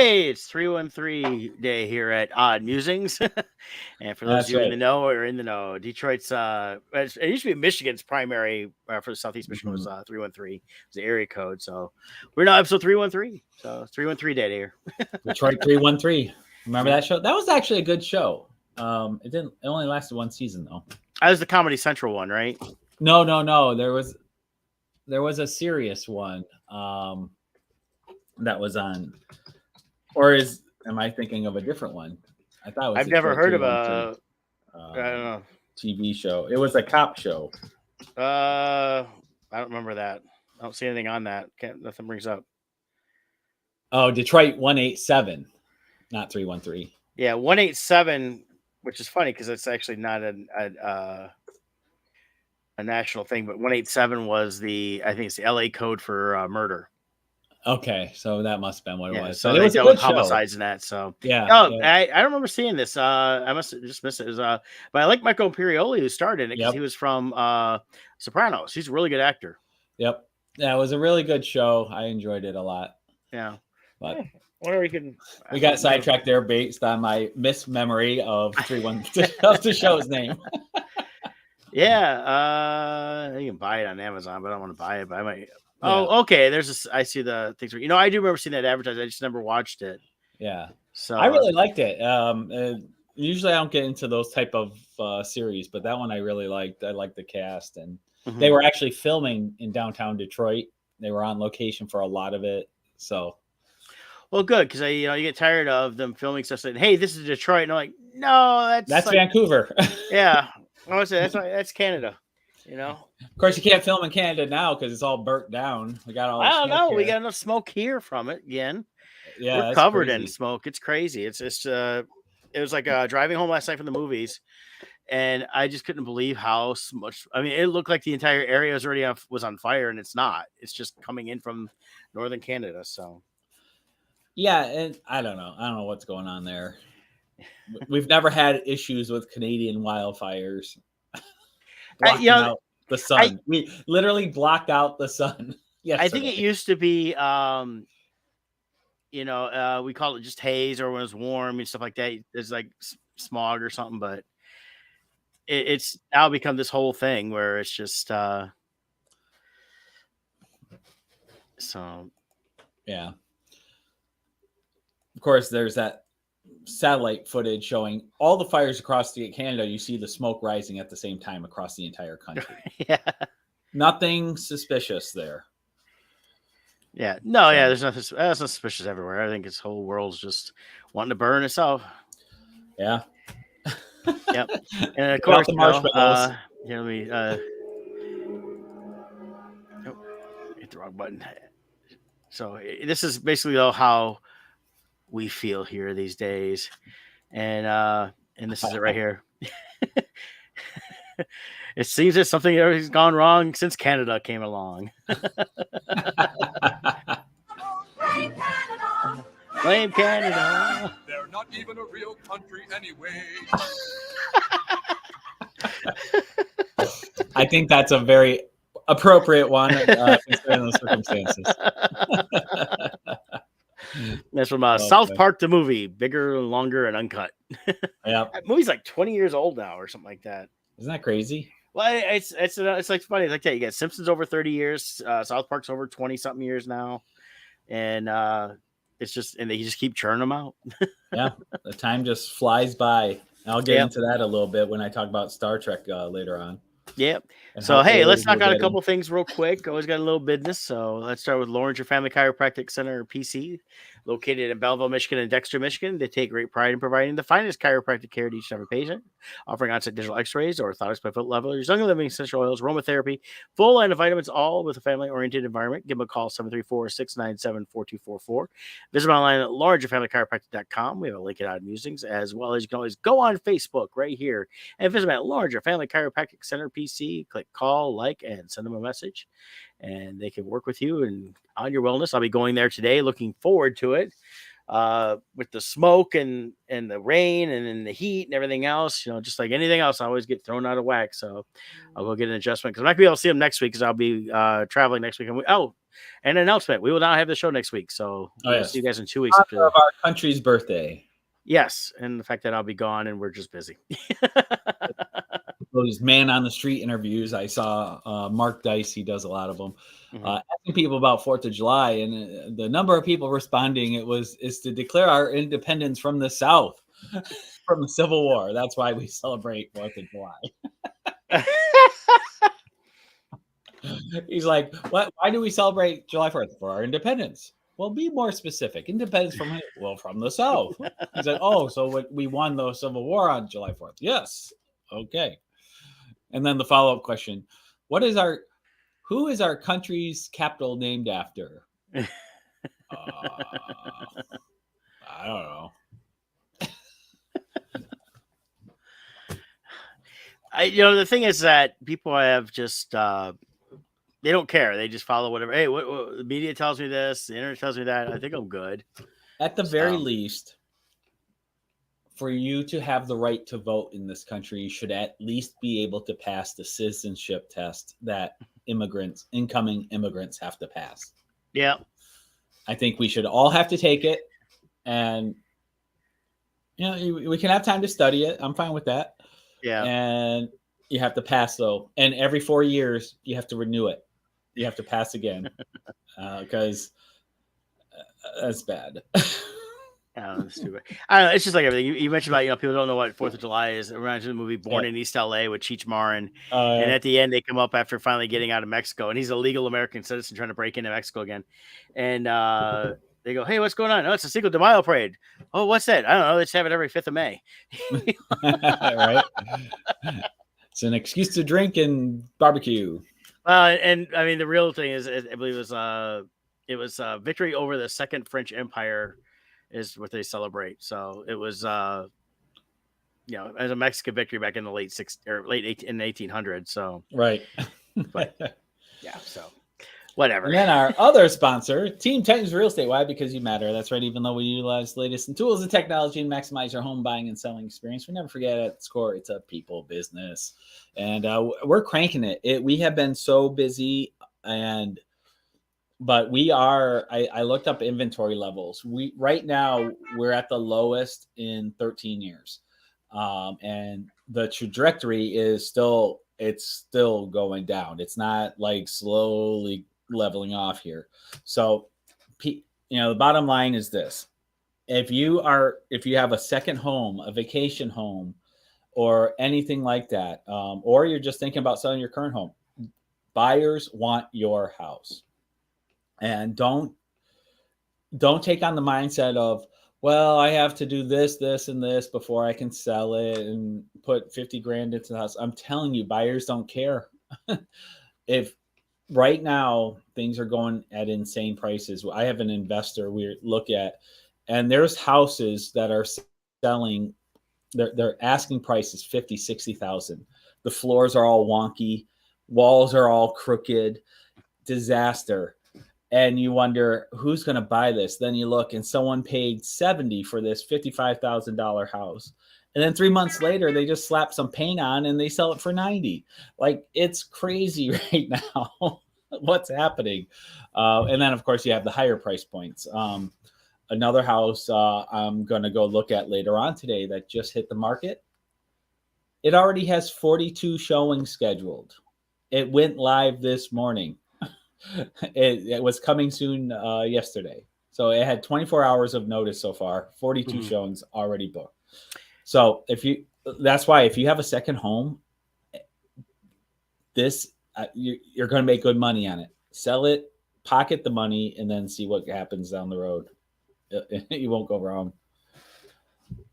Hey, it's 313 day here at Odd Musings. And for those That's of you in right. the know or in the know, Detroit's it used to be Michigan's primary for Southeast Michigan was Mhm. 313. It's the area code. So we're now episode 313. So 313 day here. Detroit 313. Remember Yeah. that show? That was actually a good show. It only lasted one season though. That was the Comedy Central one, right? No. There was a serious one that was on. Or am I thinking of a different one? I thought it was I've never Detroit heard of 313 I don't know. TV show. It was a cop show. I don't remember that. I don't see anything on that. Nothing brings up. Oh, Detroit 187, not 313. Yeah, 187, which is funny because it's actually not a national thing, but 187 was I think it's the LA code for murder. Okay, so that must have been what it Yeah, was. so But it they was a dealt with good show. homicides and that. So Yeah. oh, I don't remember seeing this. I must have just missed it. But I like Michael Imperioli who started it because Yep. he was from Sopranos. He's a really good actor. Yep. Yeah, it was a really good show. I enjoyed it a lot. Yeah. But whatever you can. We got sidetracked there based on my mismemory of 313 of the show's name. Yeah, you can buy it on Amazon, but I don't want to buy it. But I might. Yeah. Oh, okay. I see the things. I do remember seeing that advertised. I just never watched it. Yeah. So I really liked it. Usually I don't get into those type of series, but that one I really liked. I liked the cast, and they were actually filming in downtown Detroit. They were on location for a lot of it. So, well, good, because you get tired of them filming stuff saying, "Hey, this is Detroit," and I'm like, "No, that's like, Vancouver." Yeah, that's Canada. Of course, you can't film in Canada now because it's all burnt down. We got all. I don't know. We got enough smoke here from it again. Yeah, we're covered in smoke. It's crazy. It was like driving home last night from the movies, and I just couldn't believe how much. I mean, it looked like the entire area was on fire, and it's not. It's just coming in from northern Canada. So, yeah, and I don't know what's going on there. We've never had issues with Canadian wildfires. Blocking out the sun. We literally blocked out the sun. I think it used to be, we call it just haze, or when it's warm and stuff like that. There's like smog or something, but it's now become this whole thing where it's just so. Yeah. Of course, there's that satellite footage showing all the fires across Canada. You see the smoke rising at the same time across the entire country. Yeah. Nothing suspicious there. Yeah. No, so, yeah, there's nothing suspicious everywhere. I think this whole world's just wanting to burn itself. Yeah. Yep. And of course, the marshmallows. Let me hit the wrong button. So this is basically how we feel here these days. And this is it right here. It seems that something has gone wrong since Canada came along. Blame Canada! Blame Canada! They're not even a real country anyway. I think that's a very appropriate one considering the circumstances. That's from South Park, the movie, bigger, longer, and uncut. Yeah, that movie's like 20 years old now, or something like that. Isn't that crazy? Well, it's like funny, like that. You got Simpsons over 30 years, South Park's over 20 something years now, and it's just, and they just keep churning them out. Yeah, the time just flies by. I'll get into that a little bit when I talk about Star Trek later on. Yep. So, hey, let's knock out a couple things real quick. Always got a little business. So let's start with Lawrence, your Family Chiropractic Center, PC, located in Belleville, Michigan and Dexter, Michigan. They take great pride in providing the finest chiropractic care to each and every patient, offering on-site digital x-rays, orthotics by foot level, young living, essential oils, aromatherapy, full line of vitamins, all with a family-oriented environment. Give them a call, 734-697-4244. Visit them online at largerfamilychiropractic.com. We have a link at Odd Musings, as well as you can always go on Facebook right here and visit them at Larger Family Chiropractic Center, PC. Click call, like, and send them a message, and they can work with you and on your wellness. I'll be going there today. Looking forward to it. with the smoke and the rain and then the heat and everything else, just like anything else, I always get thrown out of whack. So I'll go get an adjustment because I'm not gonna be able to see them next week because I'll be traveling next week. And an announcement: we will not have the show next week, so we'll see you guys in 2 weeks. After of our country's birthday. Yes, and the fact that I'll be gone and we're just busy. Those man on the street interviews, I saw Mark Dice. He does a lot of them, asking people about 4th of July, and the number of people responding is to declare our independence from the South, from the Civil War. That's why we celebrate 4th of July. He's like, what? Why do we celebrate July 4th? For our independence. Well, be more specific. Independence from who? Well, from the South. He's like, oh, so we won the Civil War on July 4th. Yes. Okay. And then the follow-up question: who is our country's capital named after? I don't know. The thing is that people have just they don't care. They just follow whatever. Hey, what the media tells me this, the internet tells me that. I think I'm good. At the very least, for you to have the right to vote in this country, you should at least be able to pass the citizenship test that incoming immigrants have to pass. Yeah. I think we should all have to take it. And, we can have time to study it. I'm fine with that. Yeah. And you have to pass, though. And every 4 years, you have to renew it. You have to pass again because that's bad. That's stupid. I don't know. It's just like everything you mentioned about. People don't know what 4th of July is. It reminds me of the movie Born in East LA with Cheech Marin, and at the end they come up after finally getting out of Mexico, and he's a legal American citizen trying to break into Mexico again, and they go, "Hey, what's going on?" "Oh, it's a Cinco de Mayo parade." "Oh, what's that?" "I don't know. They just have it every 5th of May." Right. It's an excuse to drink and barbecue. And I mean, the real thing is, I believe it was victory over the Second French Empire is what they celebrate. So it was, as a Mexican victory back in the late 1800s. So right, but yeah, so whatever. And then our other sponsor, Team Titans Real Estate. Why? Because you matter. That's right. Even though we utilize the latest in tools and technology and maximize your home buying and selling experience, we never forget at its core, it's a people business, and we're cranking it. We have been so busy, but we are. I looked up inventory levels. Right now we're at the lowest in 13 years, and the trajectory is still going down. It's not like slowly leveling off here. So, the bottom line is this: if you have a second home, a vacation home, or anything like that, or you're just thinking about selling your current home, buyers want your house. And don't take on the mindset of, well, I have to do this, this, and this before I can sell it and put 50 grand into the house. I'm telling you, buyers don't care. If right now things are going at insane prices, I have an investor we look at, and there's houses that are selling. Their asking price is 50, 60,000. The floors are all wonky. Walls are all crooked. Disaster. And you wonder who's going to buy this. Then you look and someone paid $70 for this $55,000 house. And then 3 months later, they just slap some paint on and they sell it for $90. Like, it's crazy right now what's happening. And then, of course, you have the higher price points. Another house I'm going to go look at later on today that just hit the market. It already has 42 showings scheduled. It went live this morning. It was coming soon yesterday. So it had 24 hours of notice so far, 42 showings already booked. So that's why if you have a second home, you're going to make good money on it. Sell it, pocket the money, and then see what happens down the road. You won't go wrong.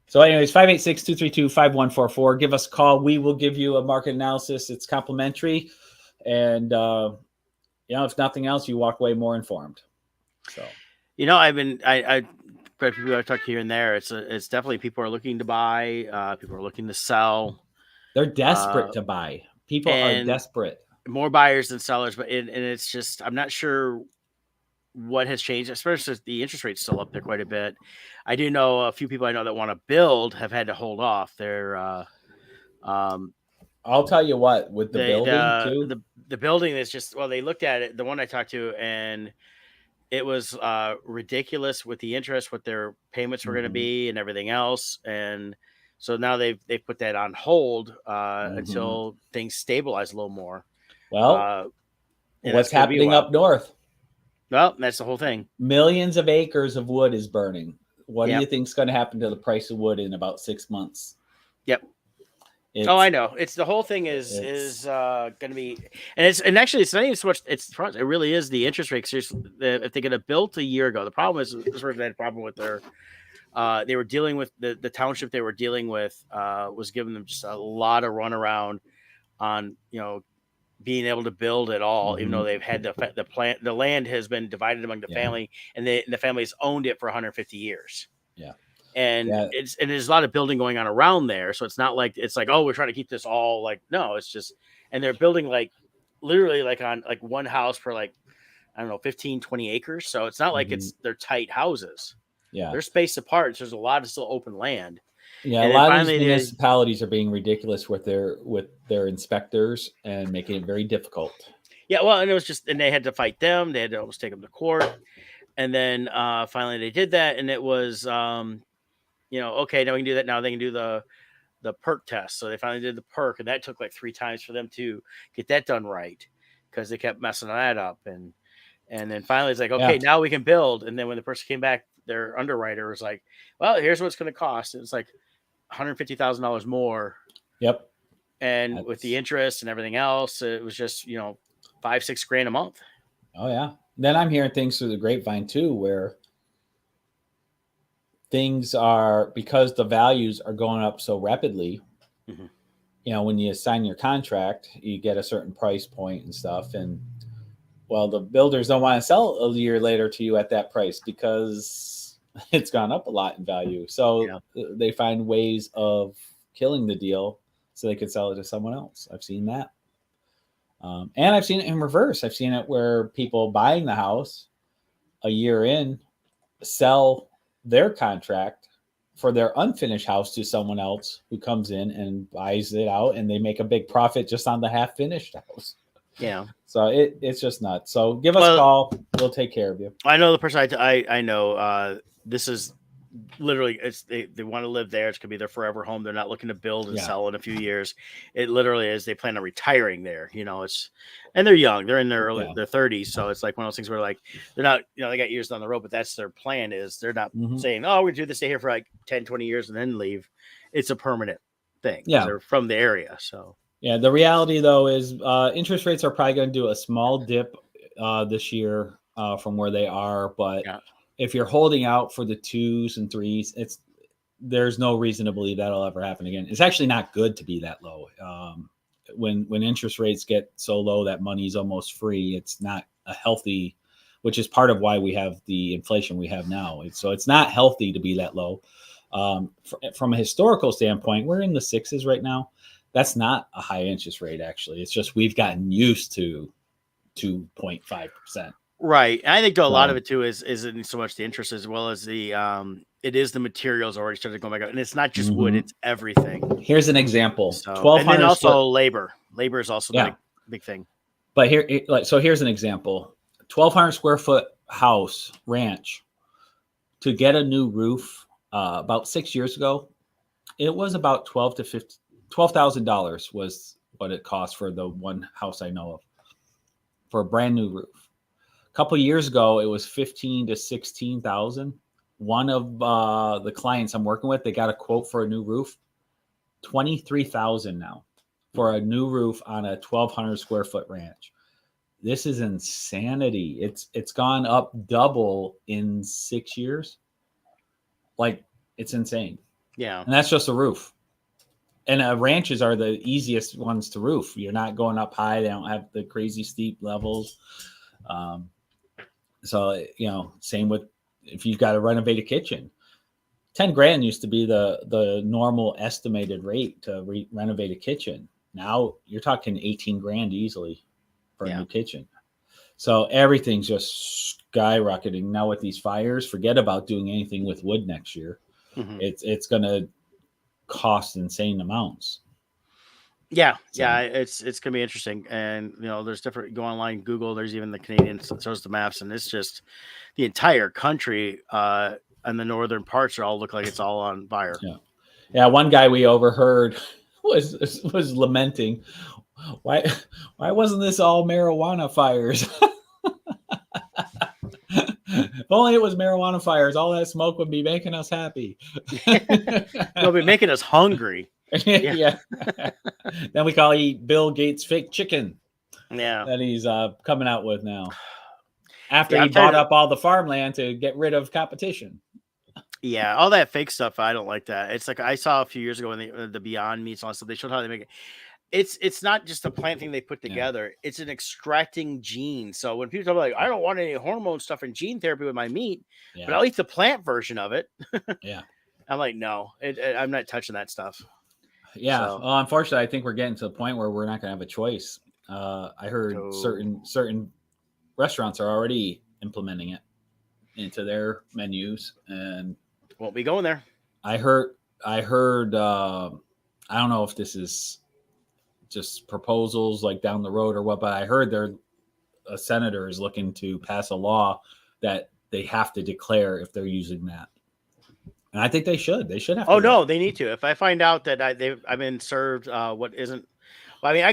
So anyways, 586-232-5144. Give us a call. We will give you a market analysis. It's complimentary. And, if nothing else, you walk away more informed. So, I people I've talked here and there. It's definitely people are looking to buy. People are looking to sell. They're desperate to buy. People are desperate. More buyers than sellers, but it's just I'm not sure what has changed, especially since the interest rate's still up there quite a bit. I do know a few people I know that want to build have had to hold off. I'll tell you what, with the building too. The building is just, well, they looked at it, the one I talked to, and it was ridiculous with the interest, what their payments were going to be and everything else. And so now they've put that on hold until things stabilize a little more. Well, what's happening up north? Well, that's the whole thing. Millions of acres of wood is burning. What do you think is going to happen to the price of wood in about 6 months? Yep. I know. It's the whole thing is going to be, and actually it's not even so much. It really is the interest rate. If they could have built a year ago, the problem is this person had a problem with their. They were dealing with the township they were dealing with was giving them just a lot of runaround on being able to build at all, even though they've had the land has been divided among the family, and the family's owned it for 150 years. Yeah. And there's a lot of building going on around there. So it's not like, oh, we're trying to keep this all like, no, it's just, and they're building like literally like on like one house for like, I don't know, 15, 20 acres. So it's not like they're tight houses. Yeah. They're spaced apart. So there's a lot of still open land. Yeah. And a lot of these municipalities are being ridiculous with their inspectors and making it very difficult. Yeah. Well, and it was just, and they had to fight them. They had to almost take them to court. And then finally they did that. And it was, okay, now we can do that. Now they can do the perk test. So they finally did the perk, and that took like 3 times for them to get that done right because they kept messing that up. And then finally it's like, okay, now we can build. And then when the person came back, their underwriter was like, well, here's what it's going to cost. It's like $150,000 more. Yep. And with the interest and everything else, it was just, $5-6 grand a month. Oh yeah. Then I'm hearing things through the grapevine too, where things are, because the values are going up so rapidly, when you sign your contract, you get a certain price point and stuff. And well, the builders don't want to sell a year later to you at that price because it's gone up a lot in value. So they find ways of killing the deal so they could sell it to someone else. I've seen that. And I've seen it in reverse. I've seen it where people buying the house a year in sell their contract for their unfinished house to someone else who comes in and buys it out, and they make a big profit just on the half finished house. Yeah. So it's just nuts. So give us a call. We'll take care of you. I know the person I know, this is literally, they want to live there. It's going to be their forever home. They're not looking to build and sell in a few years. It literally is. They plan on retiring there, and they're young. They're in their their 30s. So it's like one of those things where like, they're not, they got years down the road, but that's their plan is they're not saying, oh, we do this, stay here for like 10, 20 years and then leave. It's a permanent thing. Yeah. They're from the area. So yeah, the reality though is interest rates are probably going to do a small dip this year from where they are, but if you're holding out for the 2s and 3s, there's no reason to believe that'll ever happen again. It's actually not good to be that low. When interest rates get so low that money's almost free, it's not a healthy, which is part of why we have the inflation we have now. So it's not healthy to be that low. From a historical standpoint, we're in the 6s right now. That's not a high interest rate, actually. It's just we've gotten used to 2.5%. Right. And I think a lot of it too isn't so much the interest as well as the it is the materials already started going back up. And it's not just wood, it's everything. Here's an example. So, and then also labor. Labor is also the big thing. But here's an example. 1,200 square foot house ranch, to get a new roof about 6 years ago, it was about $12,000 was what it cost for the one house I know of for a brand new roof. A couple of years ago, it was $15,000 to $16,000. One of the clients I'm working with, they got a quote for a new roof, $23,000 now for a new roof on a 1,200 square foot ranch. This is insanity. It's gone up double in 6 years. Like, it's insane. Yeah. And that's just a roof. And ranches are the easiest ones to roof. You're not going up high. They don't have the crazy steep levels. So, same with if you've got to renovate a kitchen. $10,000 used to be the normal estimated rate to renovate a kitchen. Now you're talking $18,000 easily for a new kitchen. So everything's just skyrocketing. Now with these fires, forget about doing anything with wood next year. Mhm. It's going to cost insane amounts. Yeah, it's gonna be interesting, and there's different. Go online, Google. There's even the Canadian shows the maps, and it's just the entire country and the northern parts all look like it's all on fire. Yeah. One guy we overheard was lamenting, why wasn't this all marijuana fires? If only it was marijuana fires, all that smoke would be making us happy. It'll be making us hungry. Yeah. Then we call eat Bill Gates fake chicken. Yeah. That he's coming out with now. After he bought up all the farmland to get rid of competition. Yeah, all that fake stuff, I don't like that. It's like I saw a few years ago when the Beyond Meats and all that stuff, they showed how they make it. It's not just a plant thing they put together. Yeah. It's an extracting gene. So when people talk about, like, I don't want any hormone stuff and gene therapy with my meat, but I'll eat the plant version of it. Yeah. I'm like, no, I'm not touching that stuff. Yeah. So, well, unfortunately, I think we're getting to the point where we're not going to have a choice. I heard certain restaurants are already implementing it into their menus, and won't be going there. I heard. I don't know if this is just proposals like down the road or what, but I heard a senator is looking to pass a law that they have to declare if they're using that. And I think they should. They should have. Oh no, they need to. If I find out that I've been served what isn't, well, I mean,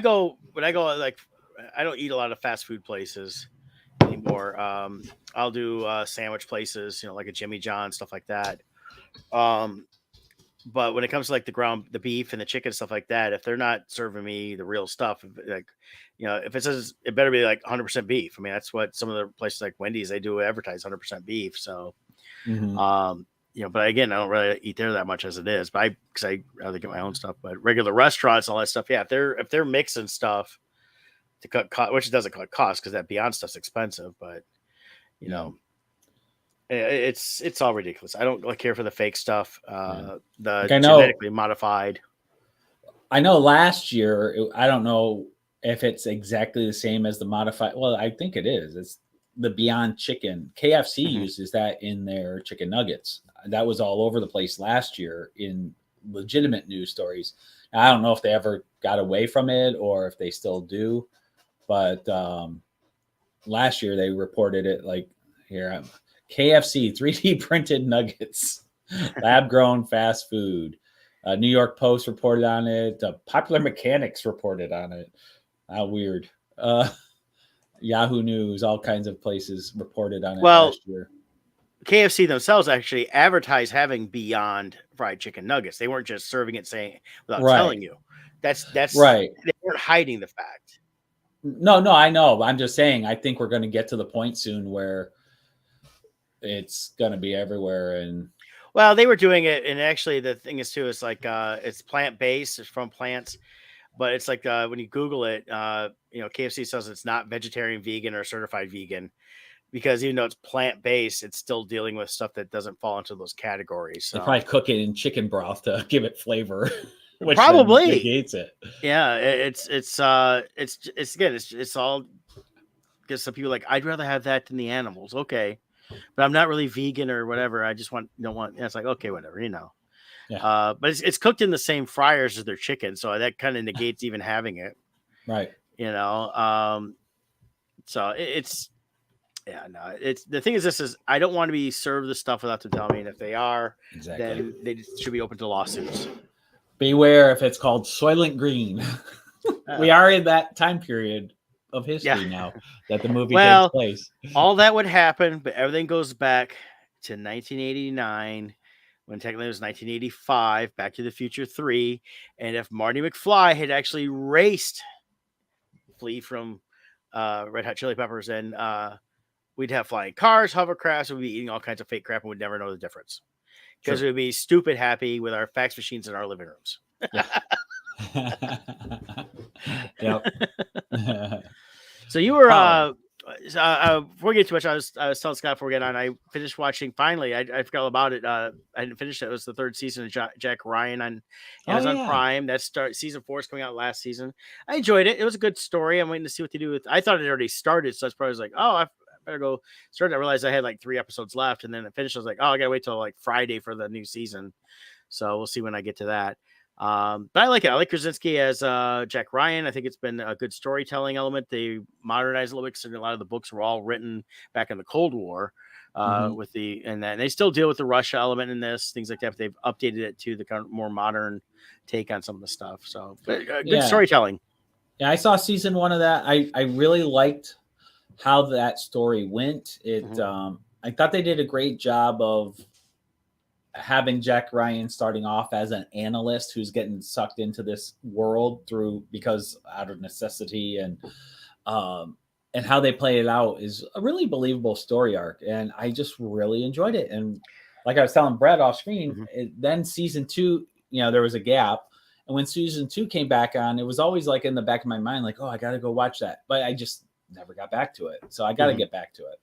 when I go, like, I don't eat a lot of fast food places anymore. I'll do sandwich places, like a Jimmy John, stuff like that. But when it comes to like the beef and the chicken, stuff like that, if they're not serving me the real stuff, like, if it says it better be like 100% beef. I mean, that's what some of the places like Wendy's, they do advertise 100% beef. So, but again, I don't really eat there that much as it is, but because I rather get my own stuff. But regular restaurants, all that stuff, yeah, if they're mixing stuff to cut cost, which it doesn't cut cost because that Beyond stuff's expensive, but it's all ridiculous. I don't care for the fake stuff, the genetically modified. I know last year, I don't know if it's exactly the same as the modified. Well, I think it is. It's the Beyond Chicken. KFC uses that in their chicken nuggets. That was all over the place last year in legitimate news stories. I don't know if they ever got away from it or if they still do, but last year they reported it like here. KFC 3D printed nuggets, lab grown fast food. New York Post reported on it. Popular Mechanics reported on it. How weird. Yahoo News, all kinds of places reported on it last year. KFC themselves actually advertised having Beyond fried chicken nuggets. They weren't just serving it without telling you. That's right. They weren't hiding the fact. No, I know. I'm just saying, I think we're going to get to the point soon where it's going to be everywhere. And well, they were doing it. And actually the thing is too, it's like, it's plant-based, it's from plants, but it's like, when you Google it, KFC says it's not vegetarian, vegan, or certified vegan, because even though it's plant-based, it's still dealing with stuff that doesn't fall into those categories. So. They probably cook it in chicken broth to give it flavor. Which probably negates it. Yeah. It's all, because some people are like, I'd rather have that than the animals. Okay. But I'm not really vegan or whatever. I just it's like, okay, whatever, Yeah. But it's cooked in the same fryers as their chicken. So that kind of negates even having it. Right. So it's the thing is, I don't want to be served the stuff without them telling me. And if they are, then they should be open to lawsuits. Beware if it's called Soylent Green. We are in that time period of history now that the movie takes place. All that would happen, but everything goes back to 1989, when technically it was 1985, Back to the Future 3. And if Marty McFly had actually raced Flea from Red Hot Chili Peppers, and we'd have flying cars, hovercrafts, we'd be eating all kinds of fake crap and would never know the difference. Because we'd be stupid happy with our fax machines in our living rooms. Yep. So you were before we get too much, I was telling Scott before we get on, I finished watching finally. I forgot all about it. I didn't finish it. It was the third season of Jack Ryan on Amazon Prime. Season 4 is coming out last season. I enjoyed it. It was a good story. I'm waiting to see what they do with. I thought it already started, so I was probably like, better go start. I realized I had like 3 episodes left, and then it finished. I was like, oh, I gotta wait till like Friday for the new season. So we'll see when I get to that. But I like it. I like Krasinski as Jack Ryan. I think it's been a good storytelling element. They modernized a little bit because a lot of the books were all written back in the Cold War. With and they still deal with the Russia element in this, things like that. But they've updated it to the kind of more modern take on some of the stuff. So good storytelling. Yeah, I saw season 1 of that. I really liked how that story went. It I thought they did a great job of having Jack Ryan starting off as an analyst who's getting sucked into this world because out of necessity, and how they play it out is a really believable story arc, and I just really enjoyed it. And like I was telling Brett off screen, then season 2, there was a gap, and when season 2 came back on, it was always like in the back of my mind, like, oh, I got to go watch that, but I just never got back to it. So I got to get back to it.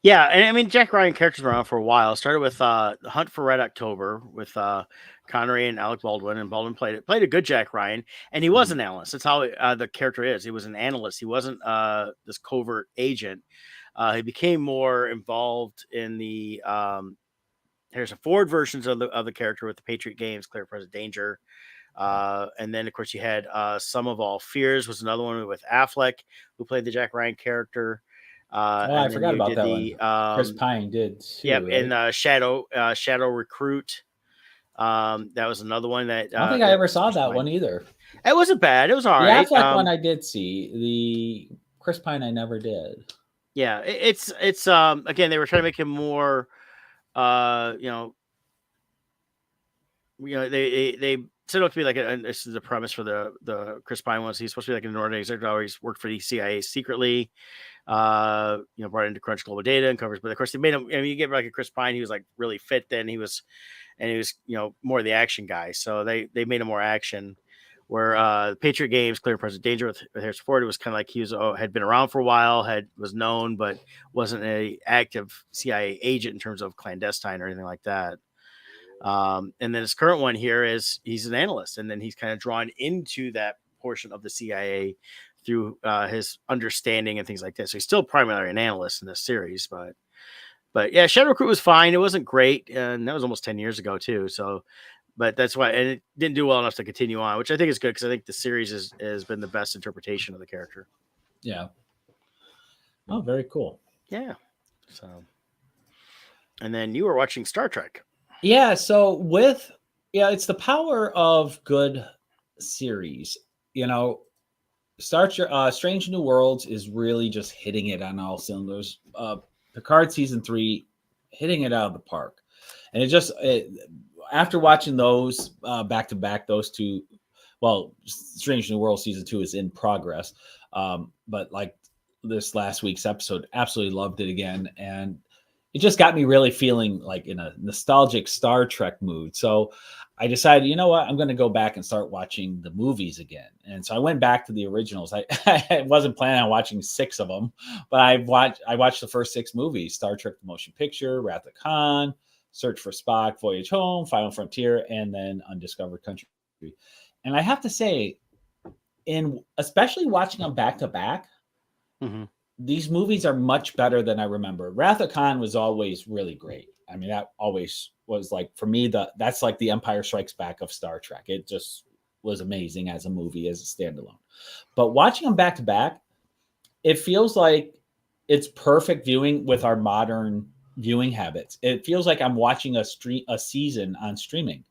Yeah, and I mean, Jack Ryan characters were around for a while. It started with The Hunt for Red October with Connery and Alec Baldwin, and Baldwin played a good Jack Ryan, and he was an analyst. That's how the character is. He was an analyst. He wasn't this covert agent. He became more involved in the Harrison Ford versions of the character with the Patriot Games, Clear Present Danger. And then, of course, you had Sum of All Fears was another one with Affleck, who played the Jack Ryan character. I forgot about that one. Chris Pine did too. Yeah, right? and Shadow Recruit. That was another one that I don't think I ever saw that one either. It wasn't bad. It was all right. The Affleck one I did see. The Chris Pine I never did. Yeah, it's again, they were trying to make him more they set it up to be like this is the premise for the Chris Pine ones. He's supposed to be like an organizer, always worked for the CIA secretly. Brought into Crunch Global Data and covers, but of course they made him. I mean, you get like a Chris Pine, he was like really fit then. He was more the action guy, so they made him more action. Where Patriot Games, Clear and Present Danger with Harrison Ford, it was kind of like he was had been around for a while, was known, but wasn't a active CIA agent in terms of clandestine or anything like that. And then his current one here is he's an analyst, and then he's kind of drawn into that portion of the CIA through his understanding and things like that. So he's still primarily an analyst in this series, but yeah, Shadow Recruit was fine. It wasn't great, and that was almost 10 years ago too. So, but that's why, and it didn't do well enough to continue on, which I think is good because I think the series has been the best interpretation of the character. Yeah. Oh, very cool. Yeah. So, and then you were watching Star Trek. Yeah. So it's the power of good series. Strange New Worlds is really just hitting it on all cylinders. Picard season 3, hitting it out of the park. And after watching those back to back, those two, Strange New World season 2 is in progress. But like this last week's episode, absolutely loved it again. And it just got me really feeling like in a nostalgic Star Trek mood. So I decided, you know what, I'm going to go back and start watching the movies again. And so I went back to the originals. I wasn't planning on watching 6 of them, but I watched the first 6 movies: Star Trek the Motion Picture, Wrath of Khan, Search for Spock, Voyage Home, Final Frontier, and then Undiscovered Country. And I have to say, especially watching them back to back, these movies are much better than I remember. Wrath of Khan was always really great. I mean, that always was like, for me, that's like the Empire Strikes Back of Star Trek. It just was amazing as a movie, as a standalone. But watching them back to back, it feels like it's perfect viewing with our modern viewing habits. It feels like I'm watching a season on streaming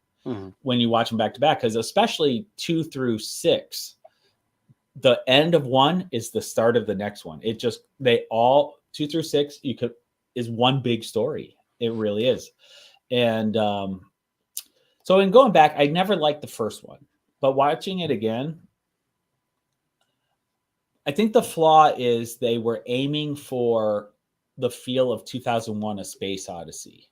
when you watch them back to back, because especially 2 through 6, the end of one is the start of the next one. 2 through 6 is one big story. It really is. And so in going back, I never liked the first one, but watching it again, I think the flaw is they were aiming for the feel of 2001: A Space Odyssey.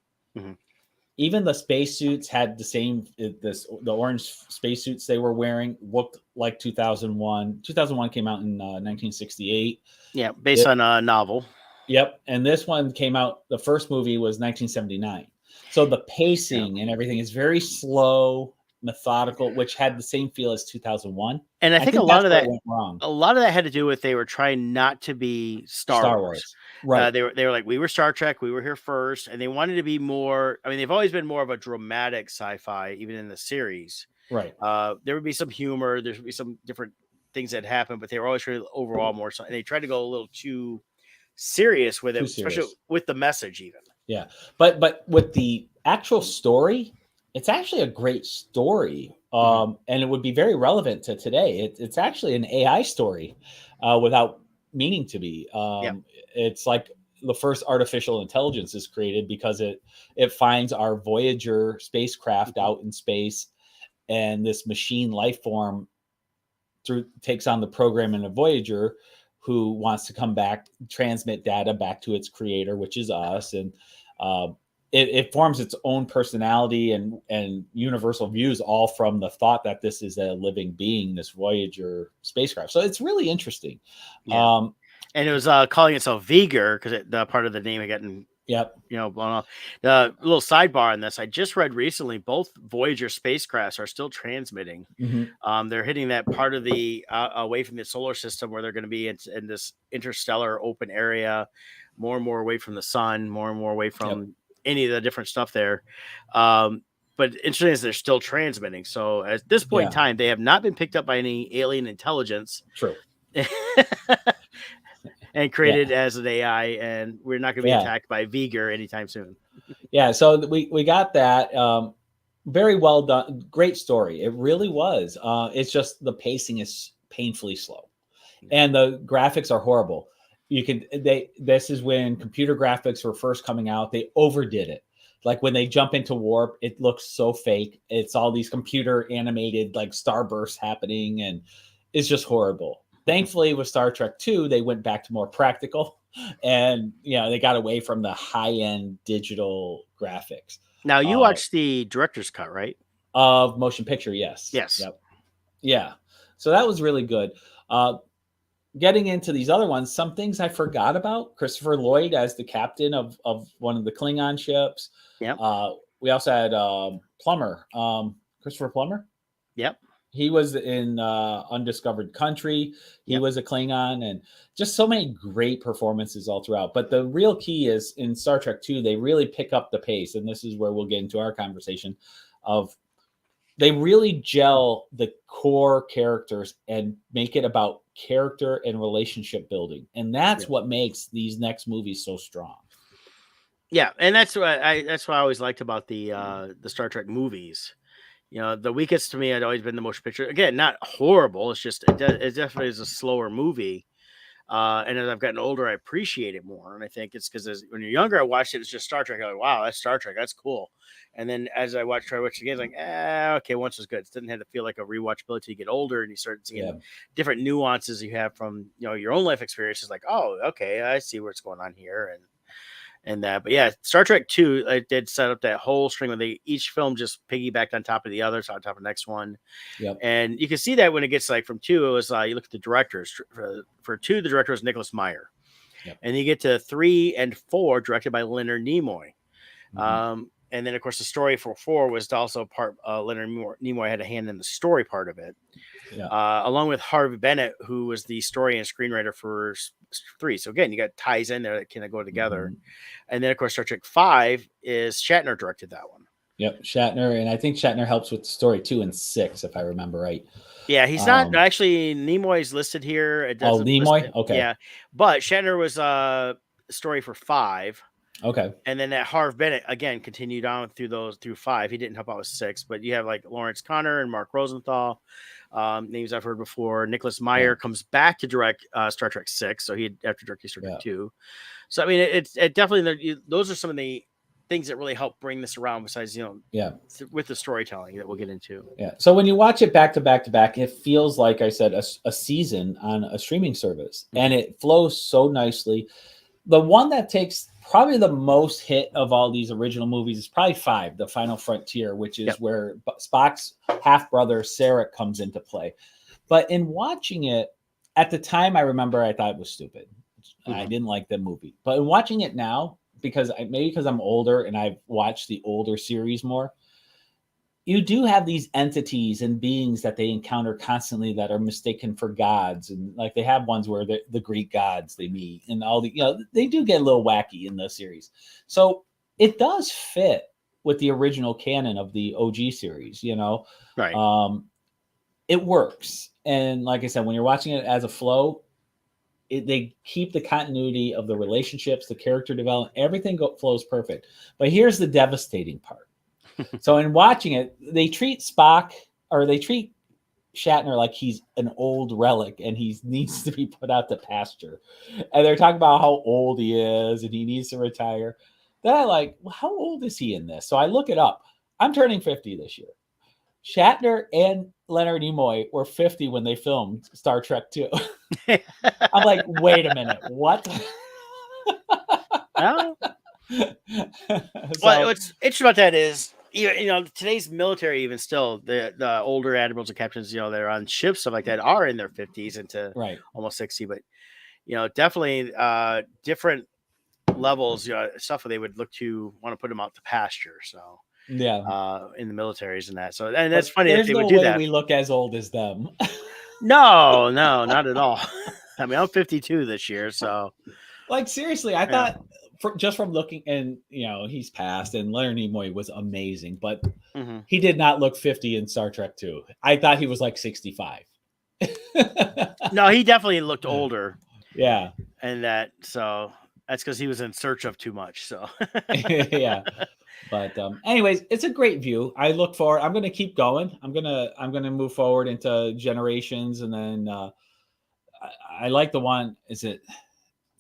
Even the spacesuits had the same. The orange spacesuits they were wearing looked like 2001. 2001 came out in 1968. Yeah, based on a novel. Yep, and this one came out. The first movie was 1979. So the pacing and everything is very slow, methodical, which had the same feel as 2001. And I think a lot of that went wrong. A lot of that had to do with they were trying not to be Star Wars. Right. They were like, we were Star Trek, we were here first, and they wanted to be more. I mean, they've always been more of a dramatic sci-fi, even in the series. Right. There would be some humor, there would be some different things that happen, but they were always really overall more. And they tried to go a little too serious with it, especially with the message, even. Yeah, but with the actual story, it's actually a great story, and it would be very relevant to today. It's actually an AI story, without meaning to be. It's like the first artificial intelligence is created because it finds our Voyager spacecraft out in space, and this machine life form takes on the programming of Voyager, who wants to come back, transmit data back to its creator, which is us, and it forms its own personality and universal views, all from the thought that this is a living being, this Voyager spacecraft. So it's really interesting. Yeah. And it was calling itself Viger because the part of the name had gotten blown off. The little sidebar on this, I just read recently, both Voyager spacecrafts are still transmitting. They're hitting that part of the away from the solar system where they're going to be in this interstellar open area, more and more away from the sun, more and more away from any of the different stuff there. But interesting is they're still transmitting. So at this point in time, they have not been picked up by any alien intelligence. True. And created as an AI, and we're not going to be attacked by Viger anytime soon. So we got that. Very well done. Great story. It really was. It's just the pacing is painfully slow, and the graphics are horrible. This is when computer graphics were first coming out. They overdid it. Like when they jump into warp, it looks so fake. It's all these computer animated like starbursts happening, and it's just horrible. Thankfully, with Star Trek 2, they went back to more practical, and they got away from the high-end digital graphics. Now, you watched the director's cut, right? Of motion picture, yes. Yes. Yep. Yeah. So that was really good. Getting into these other ones, some things I forgot about. Christopher Lloyd as the captain of one of the Klingon ships. Yep. We also had Plummer, Christopher Plummer. Yep. He was in Undiscovered Country. He was a Klingon, and just so many great performances all throughout. But the real key is in Star Trek 2, they really pick up the pace. And this is where we'll get into our conversation of they really gel the core characters and make it about character and relationship building. And that's what makes these next movies so strong. Yeah. And that's what I always liked about the Star Trek movies. The weakest to me had always been the motion picture. Again, not horrible. It's just it definitely is a slower movie. And as I've gotten older, I appreciate it more. And I think it's because when you're younger, I watched it. It's just Star Trek. I'm like, wow, that's Star Trek. That's cool. And then as I watch it again, it's like, okay, once was good. It didn't have to feel like a rewatchability. You get older and you start seeing different nuances you have from your own life experiences. Like, oh, okay, I see what's going on here. And that, but Star Trek 2, it did set up that whole string where each film just piggybacked on top of the others, on top of the next one. And you can see that when it gets like from 2, it was you look at the directors. For 2, the director was Nicholas Meyer. And you get to 3 and 4, directed by Leonard Nimoy. And then, of course, the story for 4 was also part. Leonard Nimoy had a hand in the story part of it, along with Harvey Bennett, who was the story and screenwriter for 3. So again, you got ties in there that kind of go together. And then, of course, Star Trek 5 is Shatner directed that one. Yep, Shatner, and I think Shatner helps with the story too in 6, if I remember right. Yeah, he's not actually. Nimoy's listed here. It Nimoy, okay. Yeah, but Shatner was story for 5. Okay. And then that Harv Bennett again continued on through 5. He didn't help out with 6, but you have like Lawrence Connor and Mark Rosenthal, names I've heard before. Nicholas Meyer comes back to direct Star Trek 6, so he after directing Star Trek 2. So I mean, it definitely those are some of the things that really help bring this around. Besides, with the storytelling that we'll get into. Yeah. So when you watch it back to back to back, it feels like I said a season on a streaming service, and it flows so nicely. The one that takes probably the most hit of all these original movies is probably 5, The Final Frontier, which is where Spock's half-brother, Sarek, comes into play. But in watching it, at the time, I remember I thought it was stupid. I didn't like the movie. But in watching it now, because I'm older and I've watched the older series more, you do have these entities and beings that they encounter constantly that are mistaken for gods, and like they have ones where the Greek gods they meet, and all the they do get a little wacky in the series. So it does fit with the original canon of the OG series, Right. It works. And like I said, when you're watching it as a flow, they keep the continuity of the relationships, the character development, everything flows perfect. But here's the devastating part. So in watching it, they treat Shatner like he's an old relic and he needs to be put out to pasture. And they're talking about how old he is and he needs to retire. Then I like, well, how old is he in this? So I look it up. I'm turning 50 this year. Shatner and Leonard Nimoy were 50 when they filmed Star Trek 2. I'm like, wait a minute, what? No. Well, what's interesting about that is, today's military, even still, the older admirals and captains, they're on ships, stuff like that, are in their 50s into almost 60. But, definitely different levels, stuff where they would look to want to put them out to pasture. So, yeah, in the militaries and that. So, and that's funny that they would no do way that. We look as old as them. No, not at all. I mean, I'm 52 this year, so like seriously, I thought just from looking, and he's passed, and Leonard Nimoy was amazing, but he did not look 50 in Star Trek 2. I thought he was like 65. No, he definitely looked older. Yeah, and that's because he was in search of too much. So yeah. But anyways, it's a great view. I look forward. I'm going to keep going. I'm going to move forward into Generations, and then I like the one. Is it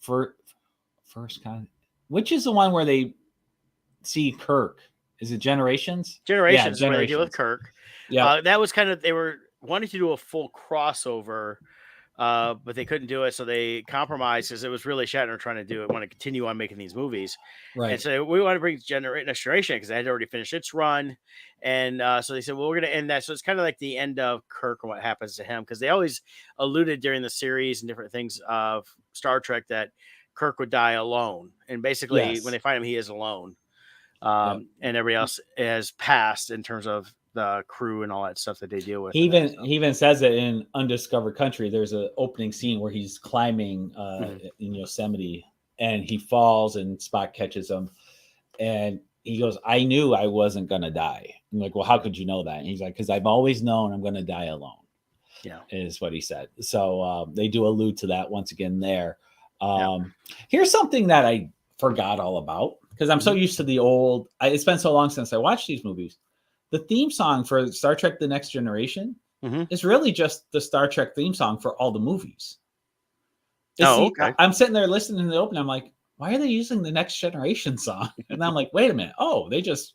first kind? Which is the one where they see Kirk? Is it Generations? Generations, where they deal with Kirk. Yeah, that was kind of, they were wanting to do a full crossover, but they couldn't do it, so they compromised because it was really Shatner trying to do it, want to continue on making these movies, right? And so we want to bring Next Generation because they had already finished its run, and so they said, well, we're going to end that. So it's kind of like the end of Kirk and what happens to him, because they always alluded during the series and different things of Star Trek that Kirk would die alone, and basically when they find him, he is alone, and everybody else has passed in terms of the crew and all that stuff that they deal with. He even says it in Undiscovered Country. There's an opening scene where he's climbing in Yosemite, and he falls, and Spock catches him, and he goes, "I knew I wasn't gonna die." I'm like, "Well, how could you know that?" And he's like, "Because I've always known I'm gonna die alone." Yeah, is what he said. So they do allude to that once again there. Here's something that I forgot all about, because I'm so used to the old. It's been so long since I watched these movies. The theme song for Star Trek: The Next Generation is really just the Star Trek theme song for all the movies. Okay. I'm sitting there listening to the opening. I'm like, why are they using the Next Generation song? And I'm like, wait a minute. Oh, they just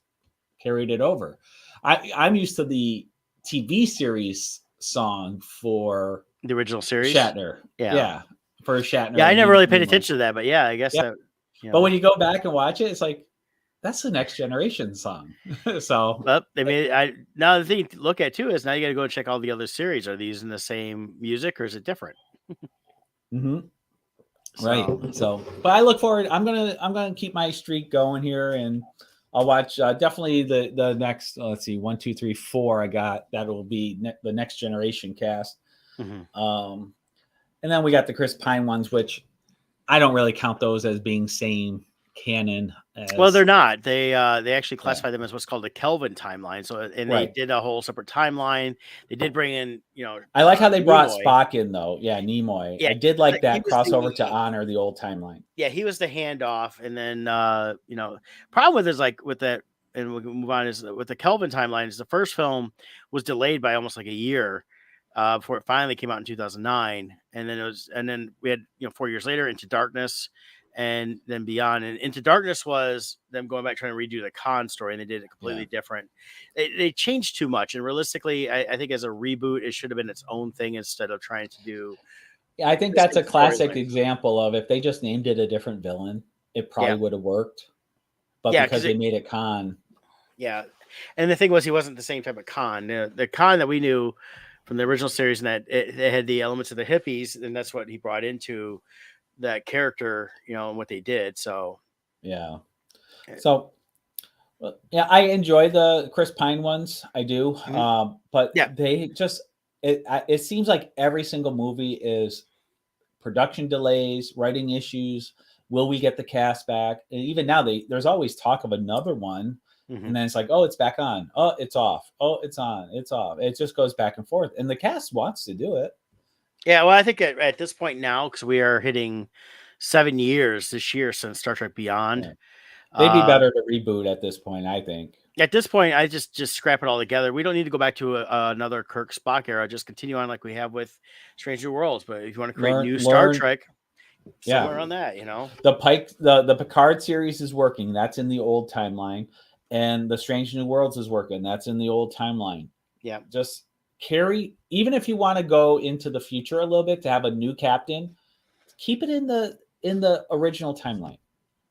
carried it over. I'm used to the TV series song for the original series, Shatner. Yeah, for Shatner. Yeah, I never really paid attention to that, but yeah, I guess that. But when you go back and watch it, it's like, that's the Next Generation song. So, well, they made now the thing to look at too is now you got to go check all the other series. Are these in the same music or is it different? Right. So, but I look forward. I'm gonna keep my streak going here, and I'll watch definitely the next. Let's see, 1, 2, 3, 4. I got that will be the Next Generation cast. And then we got the Chris Pine ones, which I don't really count those as being same canon. Well, they're not. They actually classify them as what's called a Kelvin timeline. So, and they did a whole separate timeline. They did bring in, I like how they brought Spock in though. Yeah, Nimoy. Yeah, I did like that crossover to honor the old timeline. Yeah, he was the handoff, and then problem with is like with that, and we'll move on, is with the Kelvin timeline is the first film was delayed by almost like a year before it finally came out in 2009, and then we had 4 years later Into Darkness, and then Beyond. And Into Darkness was them going back trying to redo the Khan story, and they did it completely different. They changed too much, and realistically, I think as a reboot, it should have been its own thing instead of trying to do. Yeah, I think that's a classic example of if they just named it a different villain, it probably would have worked. But because they made it Khan. Yeah, and the thing was, he wasn't the same type of Khan. The Khan that we knew from the original series, and that it had the elements of the hippies, and that's what he brought into that character, and what they did. So yeah. So Well, yeah, I enjoy the Chris Pine ones. I do, but Yeah. they just it seems like every single movie is production delays, writing issues. Will we get the cast back? And even now, there's always talk of another one, and then it's like, oh, it's back on. Oh, it's off. Oh, it's on. It's off. It just goes back and forth, and the cast wants to do it. Yeah, well, I think at this point now, because we are hitting 7 years this year since Star Trek Beyond. Yeah. They'd be better to reboot at this point, I think. At this point, I just scrap it all together. We don't need to go back to another Kirk Spock era. Just continue on like we have with Strange New Worlds. But if you want to create new Star Trek, somewhere on that, the Picard series is working. That's in the old timeline, and the Strange New Worlds is working. That's in the old timeline. Yeah, just carry. Even if you want to go into the future a little bit to have a new captain, keep it in the original timeline.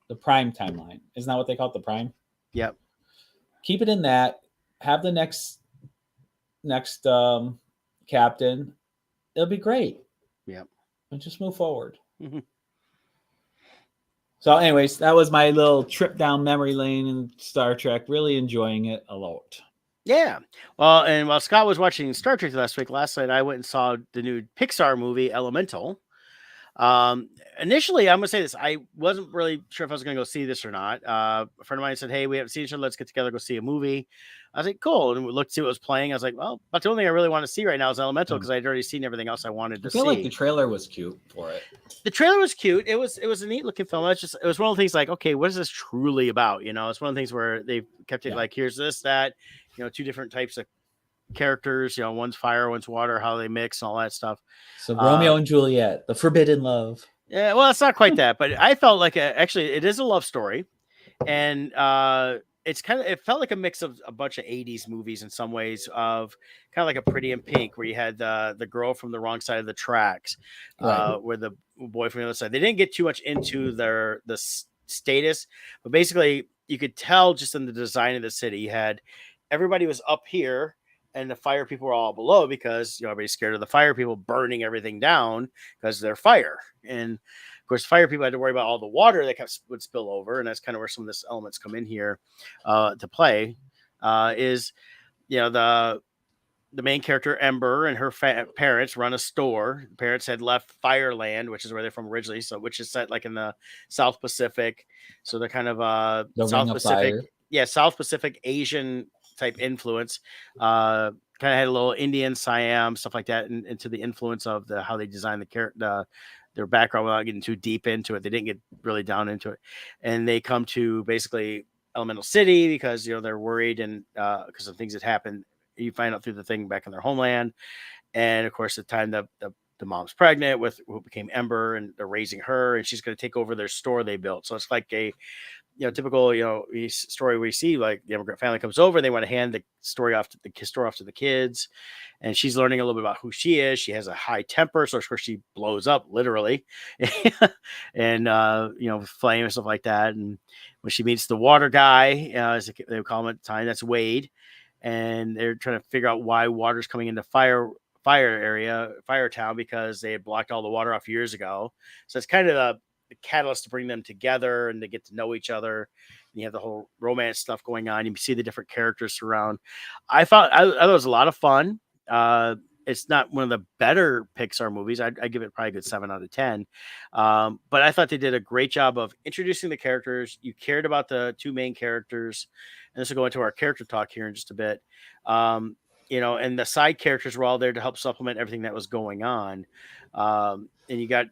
The prime timeline. Isn't that what they call it? The prime? Yep. Keep it in that. Have the next captain. It'll be great. Yep. And just move forward. Mm-hmm. So anyways, that was my little trip down memory lane in Star Trek. Really enjoying it a lot. Yeah. Well, and while Scott was watching Star Trek last night, I went and saw the new Pixar movie, Elemental. Initially, I'm gonna say this. I wasn't really sure if I was gonna go see this or not. A friend of mine said, "Hey, we haven't seen each other. Let's get together, go see a movie." I was like, "Cool." And we looked to see what was playing. I was like, "Well, but the only thing I really want to see right now is Elemental because I'd already seen everything else I wanted to see." I feel like the trailer was cute for it. The trailer was cute. It was a neat looking film. It was one of the things like, okay, what is this truly about? It's one of the things where they kept it like, here's this, that, two different types of characters. One's fire, one's water, how they mix, and all that stuff. So Romeo and Juliet, the forbidden love. Yeah, well, it's not quite that, but I felt like actually it is a love story, and it felt like a mix of a bunch of 80s movies in some ways, of kind of like a Pretty in Pink, where you had the girl from the wrong side of the tracks, where the boy from the other side. They didn't get too much into the status, but basically you could tell just in the design of the city, you had everybody was up here and the fire people were all below because everybody's scared of the fire people burning everything down because they're fire. And of course, fire people had to worry about all the water that would spill over, and that's kind of where some of this elements come in here to play. Is the main character Ember and her parents run a store. The parents had left Fireland, which is where they're from originally, which is set like in the South Pacific. So they're kind of South Pacific, South Pacific Asian type influence. Kind of had a little Indian, Siam, stuff like that, into the influence of how they designed their background without getting too deep into it. They didn't get really down into it, and they come to basically Elemental City because they're worried and because of things that happened. You find out through the thing back in their homeland, and of course, the time the mom's pregnant with who became Ember, and they're raising her, and she's going to take over their store they built. So it's like a typical, story we see, like the immigrant family comes over, they want to hand the store off to the kids, and she's learning a little bit about who she is. She has a high temper, so of course she blows up literally, and flame and stuff like that. And when she meets the water guy, as they would call him at the time, that's Wade, and they're trying to figure out why water's coming into Firetown because they had blocked all the water off years ago. So it's kind of the catalyst to bring them together and they get to know each other. And you have the whole romance stuff going on. You see the different characters surround. I thought it was a lot of fun. It's not one of the better Pixar movies. I'd give it probably a good 7 out of 10. But I thought they did a great job of introducing the characters. You cared about the two main characters. And this will go into our character talk here in just a bit. And the side characters were all there to help supplement everything that was going on. And you got,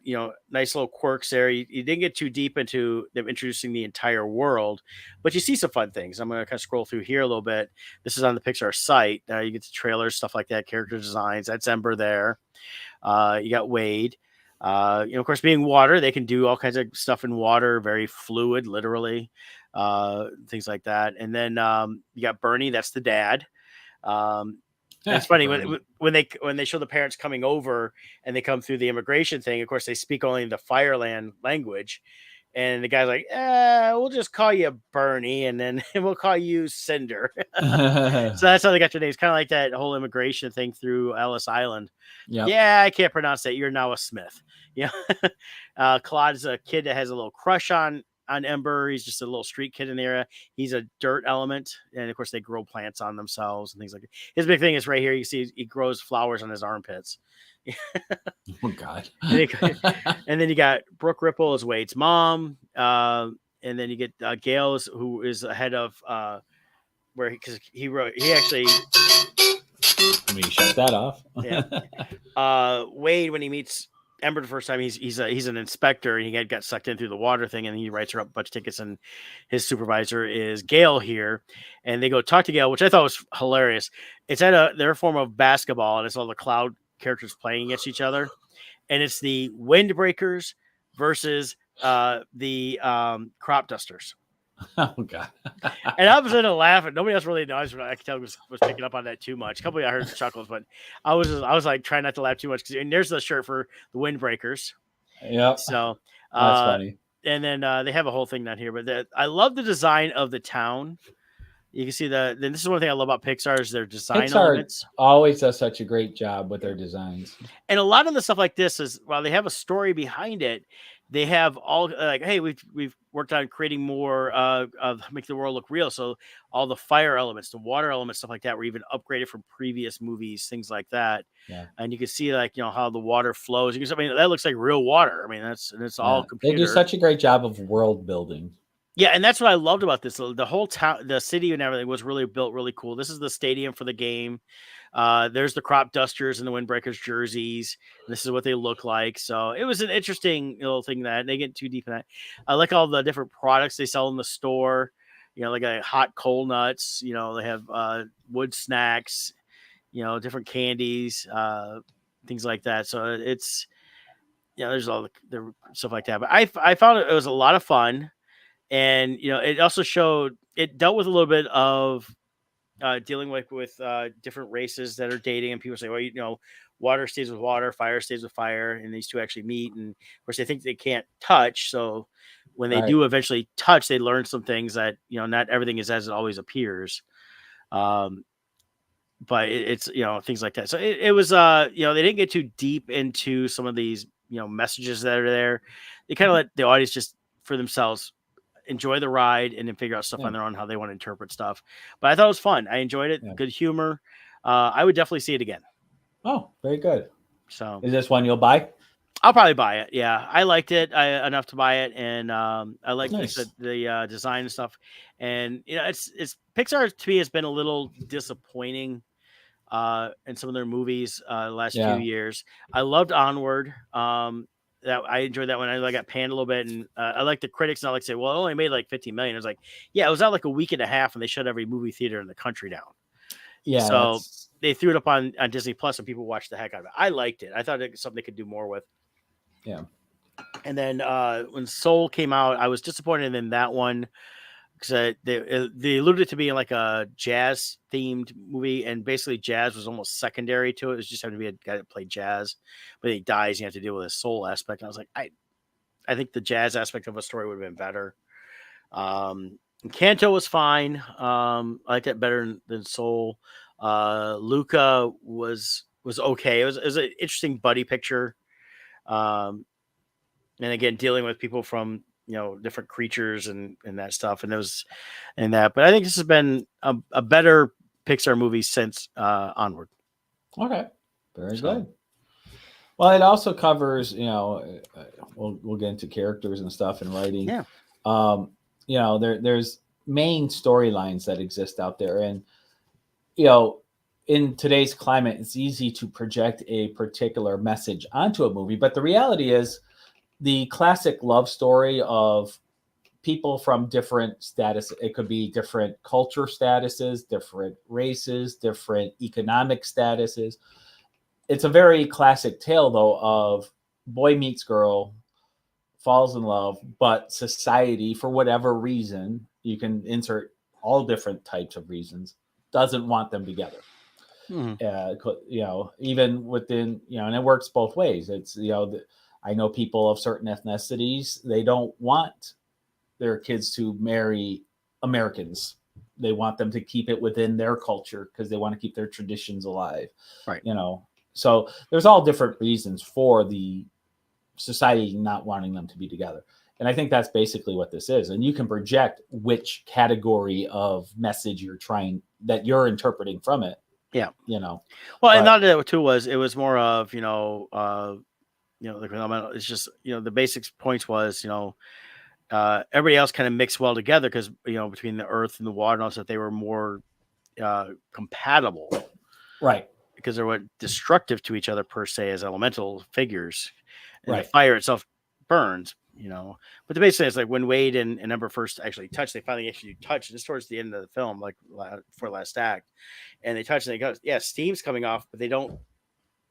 nice little quirks there. You didn't get too deep into them introducing the entire world, but you see some fun things. I'm going to kind of scroll through here a little bit. This is on the Pixar site. You get the trailers, stuff like that, character designs. That's Ember there. You got Wade. Of course, being water, they can do all kinds of stuff in water, very fluid, literally, things like that. And then you got Bernie. That's the dad. It's funny when they show the parents coming over and they come through the immigration thing. Of course, they speak only the Fireland language, and the guy's like, "We'll just call you Bernie, and then we'll call you Cinder." So that's how they got your names. Kind of like that whole immigration thing through Ellis Island. Yep. Yeah, I can't pronounce that. You're now a Smith. Claude's a kid that has a little crush on on Ember. He's just a little street kid in the area. He's a dirt element, and of course they grow plants on themselves and things like that. His big thing is right here. You see he grows flowers on his armpits. Oh God! And then you got Brooke Ripple as Wade's mom, and then you get Gail, who is ahead of where because he actually. Let me shut that off. Yeah. Wade, when he meets Ember the first time, he's an inspector, and he got sucked in through the water thing, and he writes her up a bunch of tickets, and his supervisor is Gail here, and they go talk to Gail, which I thought was hilarious. It's at their form of basketball, and it's all the Cloud characters playing against each other, and it's the Windbreakers versus the Crop Dusters. Oh God! And I was in a laugh, and nobody else really knows. I could tell was picking up on that too much. A couple of I heard chuckles, but I was like trying not to laugh too much because there's the shirt for the Windbreakers. Yeah. So that's funny. And then they have a whole thing down here, but I love the design of the town. You can see then this is one thing I love about Pixar is their design elements. Always does such a great job with their designs. And a lot of the stuff like this is while they have a story behind it, they have all like, hey, we've worked on creating more of make the world look real. So all the fire elements, the water elements, stuff like that were even upgraded from previous movies, things like that. Yeah. And you can see like how the water flows. I mean, that looks like real water. I mean, it's all computer. They do such a great job of world building. Yeah, and that's what I loved about this. The whole town, the city and everything was really built really cool. This is the stadium for the game. There's the Crop Dusters and the Windbreakers jerseys. This is what they look like. So it was an interesting little thing that they get too deep in that. I like all the different products they sell in the store. Like hot coal nuts. They have wood snacks. Different candies, things like that. So it's there's all the stuff like that. But I found it was a lot of fun. And, it also it dealt with a little bit of dealing with different races that are dating. And people say, well, water stays with water, fire stays with fire. And these two actually meet. And of course, they think they can't touch. So when they do eventually touch, they learn some things that, not everything is as it always appears. But it's, things like that. So it was, they didn't get too deep into some of these, messages that are there. They kind of let the audience just for themselves enjoy the ride and then figure out stuff on their own, how they want to interpret stuff. But I thought it was fun. I enjoyed it. Yeah. Good humor. I would definitely see it again. Oh, very good. So is this one you'll buy? I'll probably buy it. Yeah. I liked it enough to buy it. And I like the design and stuff. And, it's Pixar to me has been a little disappointing in some of their movies the last few years. I loved Onward. That I enjoyed that one. I got panned a little bit, and I like the critics not like say, well, it only made like 15 million. I was like, yeah, it was out like a week and a half, and they shut every movie theater in the country down. Yeah. So they threw it up on Disney Plus, and people watched the heck out of it. I liked it. I thought it was something they could do more with. Yeah. And then when Soul came out, I was disappointed in that one because they alluded to being like a jazz themed movie, and basically jazz was almost secondary to it. It was just having to be a guy that played jazz, but he dies. You have to deal with his soul aspect. And I was like, I think the jazz aspect of a story would have been better. Encanto was fine. I liked it better than Soul. Luca was okay. It was an interesting buddy picture. And again, dealing with people from different creatures and that stuff, and that. But I think this has been a better Pixar movie since Onward. Okay, very good. Well, it also covers, we'll get into characters and stuff and writing. Yeah. There's main storylines that exist out there, and in today's climate, it's easy to project a particular message onto a movie, but the reality is, the classic love story of people from different status. It could be different culture statuses, different races, different economic statuses. It's a very classic tale, though, of boy meets girl, falls in love, but society, for whatever reason, you can insert all different types of reasons, doesn't want them together. Even within, and it works both ways. It's, I know people of certain ethnicities, they don't want their kids to marry Americans. They want them to keep it within their culture because they want to keep their traditions alive. Right. So there's all different reasons for the society not wanting them to be together. And I think that's basically what this is. And you can project which category of message you're interpreting from it. Yeah. Well, and not that too it was more of, it's just, the basics points was, everybody else kind of mixed well together because, between the earth and the water and all that, they were more compatible. Right. Because they weren't destructive to each other per se as elemental figures. And right. The fire itself burns, But the basic thing is like when Wade and Ember first actually touch, they finally actually touch. This towards the end of the film, like for last act, and they touch and they go, yeah, steam's coming off, but they don't.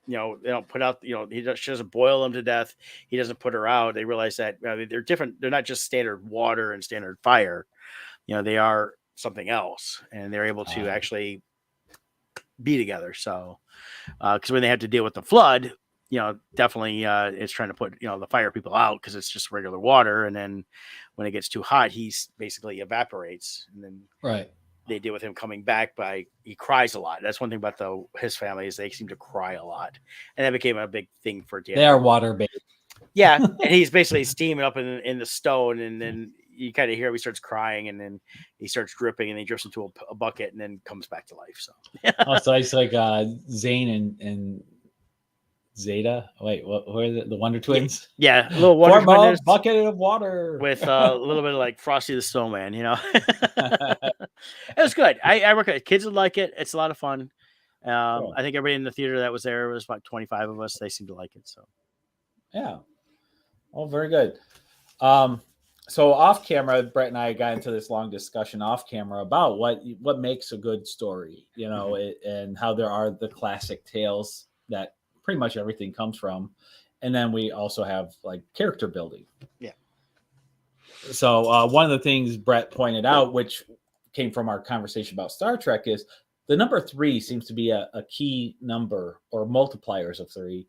They don't put out. She doesn't boil them to death. He doesn't put her out. They realize that they're different. They're not just standard water and standard fire. They are something else, and they're able to actually be together. So, because when they have to deal with the flood, definitely it's trying to put the fire people out because it's just regular water, and then when it gets too hot, he basically evaporates, and then they deal with him coming back he cries a lot. That's one thing about his family is they seem to cry a lot, and that became a big thing for Dan. They are water based. Yeah, and he's basically steaming up in the stone, and then you kind of hear him, he starts crying, and then he starts dripping, and he drifts into a bucket, and then comes back to life. So, so it's like Zane and Zeta. Wait, what are the Wonder Twins? Yeah, a little Wonder Twins bucket of water with a little bit of like Frosty the Snowman. It was good. I recommend kids would like it. It's a lot of fun. Cool. I think everybody in the theater that was there was about 25 of us. They seemed to like it. So, yeah. Oh, very good. So off camera, Brett and I got into this long discussion off camera about what makes a good story, and how there are the classic tales that pretty much everything comes from. And then we also have like character building. Yeah. So one of the things Brett pointed out, which came from our conversation about Star Trek, is the number 3 seems to be a key number or multipliers of 3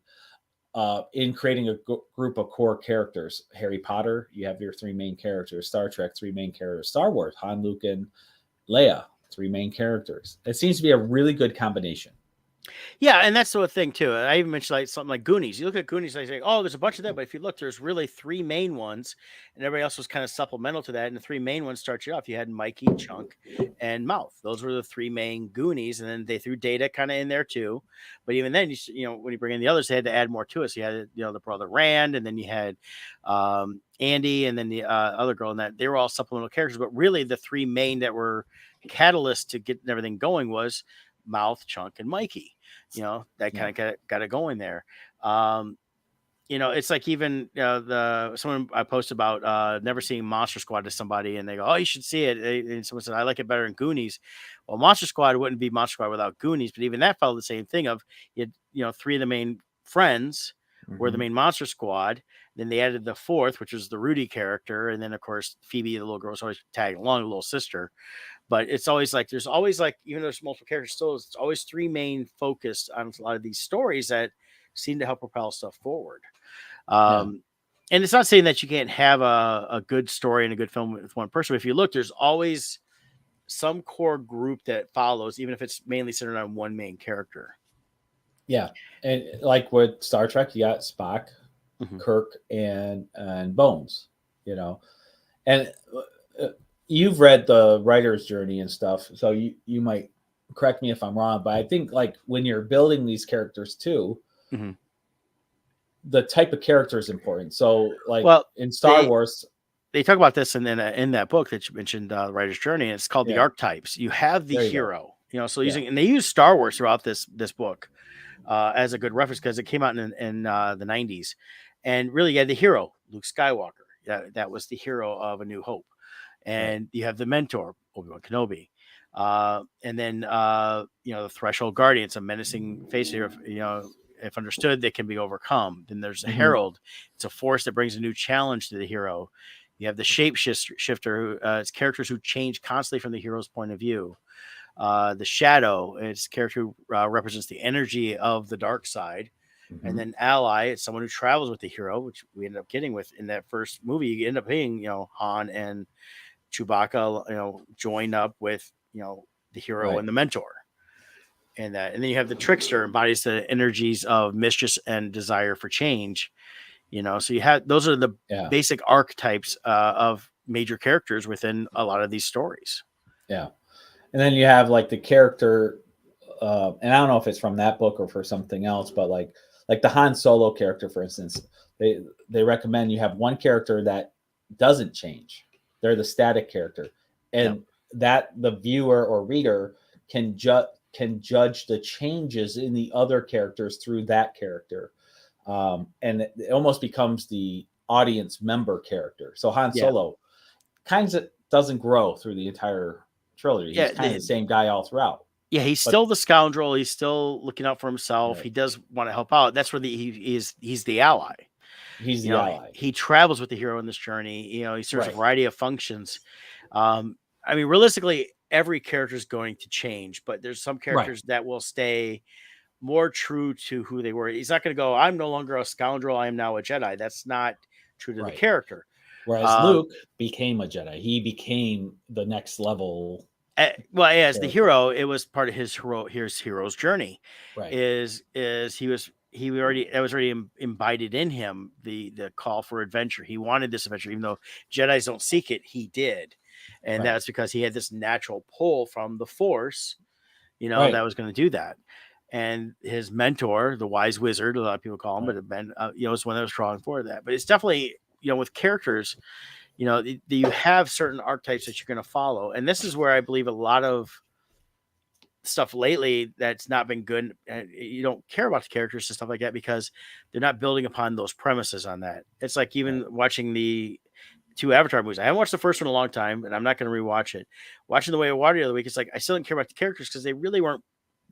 in creating a group of core characters. Harry Potter, you have your 3 main characters. Star Trek, 3 main characters. Star Wars, Han, Luke, and Leia, 3 main characters. It seems to be a really good combination. Yeah, and that's the thing too. I even mentioned like something like Goonies. You look at Goonies, I say, oh, there's a bunch of them, but if you look, there's really 3 main ones, and everybody else was kind of supplemental to that. And the 3 main ones start you off. You had Mikey, Chunk, and Mouth. Those were the 3 main Goonies, and then they threw Data kind of in there too. But even then, when you bring in the others, they had to add more to it. So you had the brother Rand, and then you had Andy, and then the other girl, and that they were all supplemental characters. But really, the 3 main that were catalysts to get everything going was Mouth, Chunk, and Mikey. That kind of got it going there. It's like even someone I posted about never seeing Monster Squad to somebody, and they go, "Oh, you should see it." And someone said, "I like it better than Goonies." Well, Monster Squad wouldn't be Monster Squad without Goonies, but even that followed the same thing of you had 3 of the main friends were the main Monster Squad. Then they added the 4th, which was the Rudy character, and then of course Phoebe, the little girl, was always tagging along, the little sister. But it's always like there's always like, even though there's multiple characters, still it's always 3 main focused on a lot of these stories that seem to help propel stuff forward. And it's not saying that you can't have a good story and a good film with one person. But if you look, there's always some core group that follows, even if it's mainly centered on one main character. Yeah, and like with Star Trek, you got Spock, Kirk, and Bones. And you've read the writer's journey and stuff, so you might correct me if I'm wrong, but I think like when you're building these characters too, the type of character is important. So like in Star Wars, they talk about this in that book that you mentioned, the writer's journey. And it's called the archetypes. You have the hero, so and they use Star Wars throughout this book as a good reference because it came out in the 90s, and really you had the hero, Luke Skywalker. That was the hero of A New Hope. And you have the mentor, Obi-Wan Kenobi. And then, the Threshold Guardians, a menacing face here. If understood, they can be overcome. Then there's a Herald. It's a force that brings a new challenge to the hero. You have the Shapeshifter, who it's characters who change constantly from the hero's point of view. The Shadow, it's a character who represents the energy of the dark side. And then Ally, it's someone who travels with the hero, which we ended up getting with in that first movie. You end up being, Han and Chewbacca, joined up with, the hero and the mentor. And then you have the Trickster, embodies the energies of mischief and desire for change. So you have those are the basic archetypes of major characters within a lot of these stories. Yeah. And then you have like the character, and I don't know if it's from that book or for something else, but like the Han Solo character, for instance, they recommend you have one character that doesn't change. They're the static character, and that the viewer or reader can judge the changes in the other characters through that character, and it almost becomes the audience member character. So Han Solo kind of doesn't grow through the entire trilogy. He's kind of the same guy all throughout. Yeah, he's still the scoundrel. He's still looking out for himself. Right. He does want to help out. That's where he's the ally. He's the ally. He travels with the hero in this journey. He serves a variety of functions. I mean, realistically, every character is going to change, but there's some characters that will stay more true to who they were. He's not going to go, I'm no longer a scoundrel. I am now a Jedi. That's not true to the character. Whereas Luke became a Jedi. He became the next level. As the hero, it was part of his hero's journey. Right. That was already imbibed in him, the call for adventure. He wanted this adventure, even though Jedis don't seek it, he did. And that's because he had this natural pull from the Force, that was going to do that. And his mentor, the wise wizard, a lot of people call him, but it been, was one that was strong for that. But it's definitely, with characters, you have certain archetypes that you're going to follow. And this is where I believe a lot of stuff lately that's not been good. And you don't care about the characters and stuff like that because they're not building upon those premises on that. It's like even watching the 2 Avatar movies. I haven't watched the first one in a long time, and I'm not going to rewatch it. Watching The Way of Water the other week, it's like I still didn't care about the characters because they really weren't.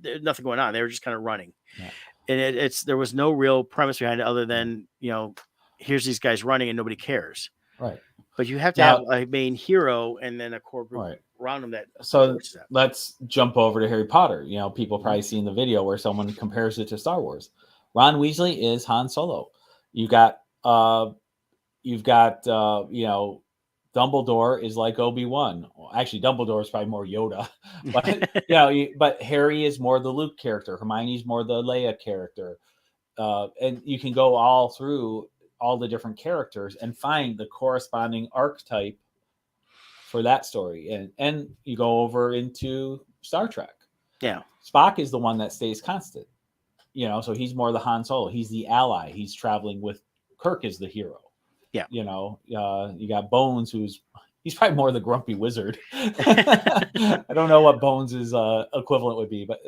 There's nothing going on. They were just kind of running, and there was no real premise behind it other than here's these guys running and nobody cares. Right. But you have to have a main hero and then a core group around them. So let's jump over to Harry Potter. People probably seen the video where someone compares it to Star Wars. Ron Weasley is Han Solo. You've got Dumbledore is like Obi-Wan. Well, actually, Dumbledore is probably more Yoda, but but Harry is more the Luke character. Hermione's more the Leia character, and you can go all through all the different characters and find the corresponding archetype for that story. And you go over into Star Trek. Yeah. Spock is the one that stays constant, so he's more the Han Solo. He's the ally. He's traveling with Kirk is the hero. Yeah. You got Bones, he's probably more the grumpy wizard. I don't know what Bones' equivalent would be, but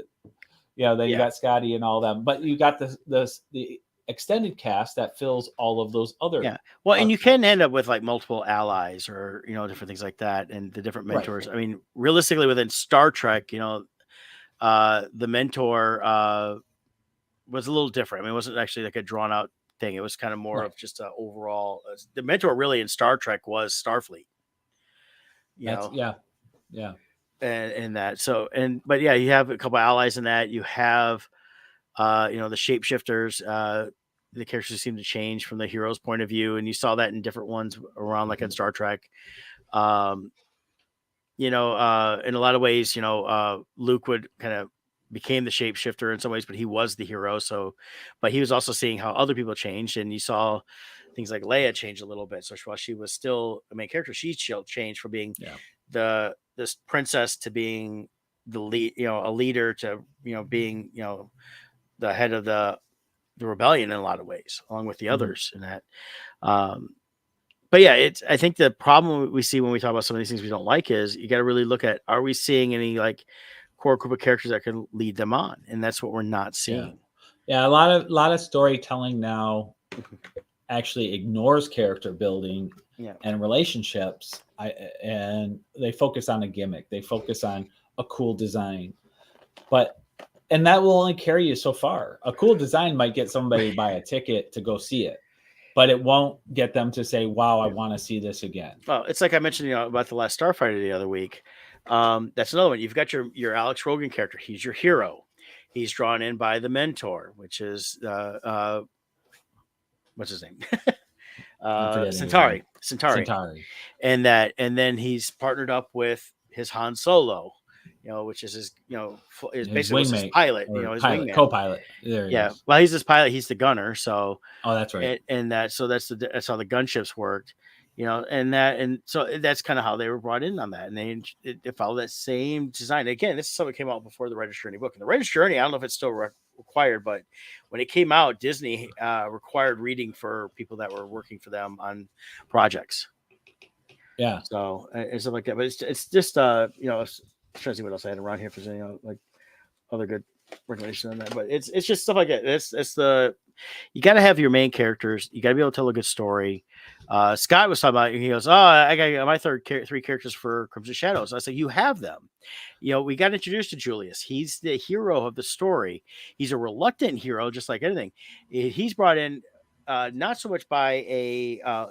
then you got Scotty and all them. But you got the extended cast that fills all of those other and you can end up with like multiple allies or different things like that and the different mentors. I mean, realistically within Star Trek, the mentor was a little different. I mean, it wasn't actually like a drawn out thing. It was kind of more of just a overall the mentor really in Star Trek was Starfleet. And that but you have a couple allies in that. You have the shapeshifters, the characters seem to change from the hero's point of view, and you saw that in different ones around, like in Star Trek. In a lot of ways, Luke would kind of became the shapeshifter in some ways, but he was the hero. But he was also seeing how other people changed, and you saw things like Leia change a little bit. So while she was still a main character, she changed from being this princess to being the lead, a leader to being the head of the rebellion in a lot of ways, along with the others in that. But I think the problem we see when we talk about some of these things we don't like is you got to really look at, are we seeing any like core group of characters that can lead them on? And that's what we're not seeing. A lot of storytelling now actually ignores character building and relationships. And they focus on a gimmick. They focus on a cool design, and that will only carry you so far. A cool design might get somebody to buy a ticket to go see it, but it won't get them to say, wow, I want to see this again. Well, it's like I mentioned, about The Last Starfighter the other week. That's another one. You've got your Alex Rogan character. He's your hero. He's drawn in by the mentor, which is what's his name? Centauri. And then he's partnered up with his Han Solo, which is his, is His basically his wingmate pilot, or his pilot, wingman. co-pilot. There he Yeah. is. Well, he's his pilot. He's the gunner. So, Oh, that's right. and that's how the gunships worked, and so that's kind of how they were brought in on that. And it followed that same design. Again, this is something that came out before the Writer's Journey book. And the Writer's Journey, I don't know if it's still required, but when it came out, Disney required reading for people that were working for them on projects. Yeah. So and stuff like that. But it's just I'm trying to see what else I had around here for like other good recommendations on that. But it's just stuff like that. It's you got to have your main characters. You got to be able to tell a good story. Scott was talking about. He goes, "Oh, I got my three characters for Crimson Shadows." I said, "You have them. We got introduced to Julius. He's the hero of the story. He's a reluctant hero, just like anything. He's brought in." Not so much by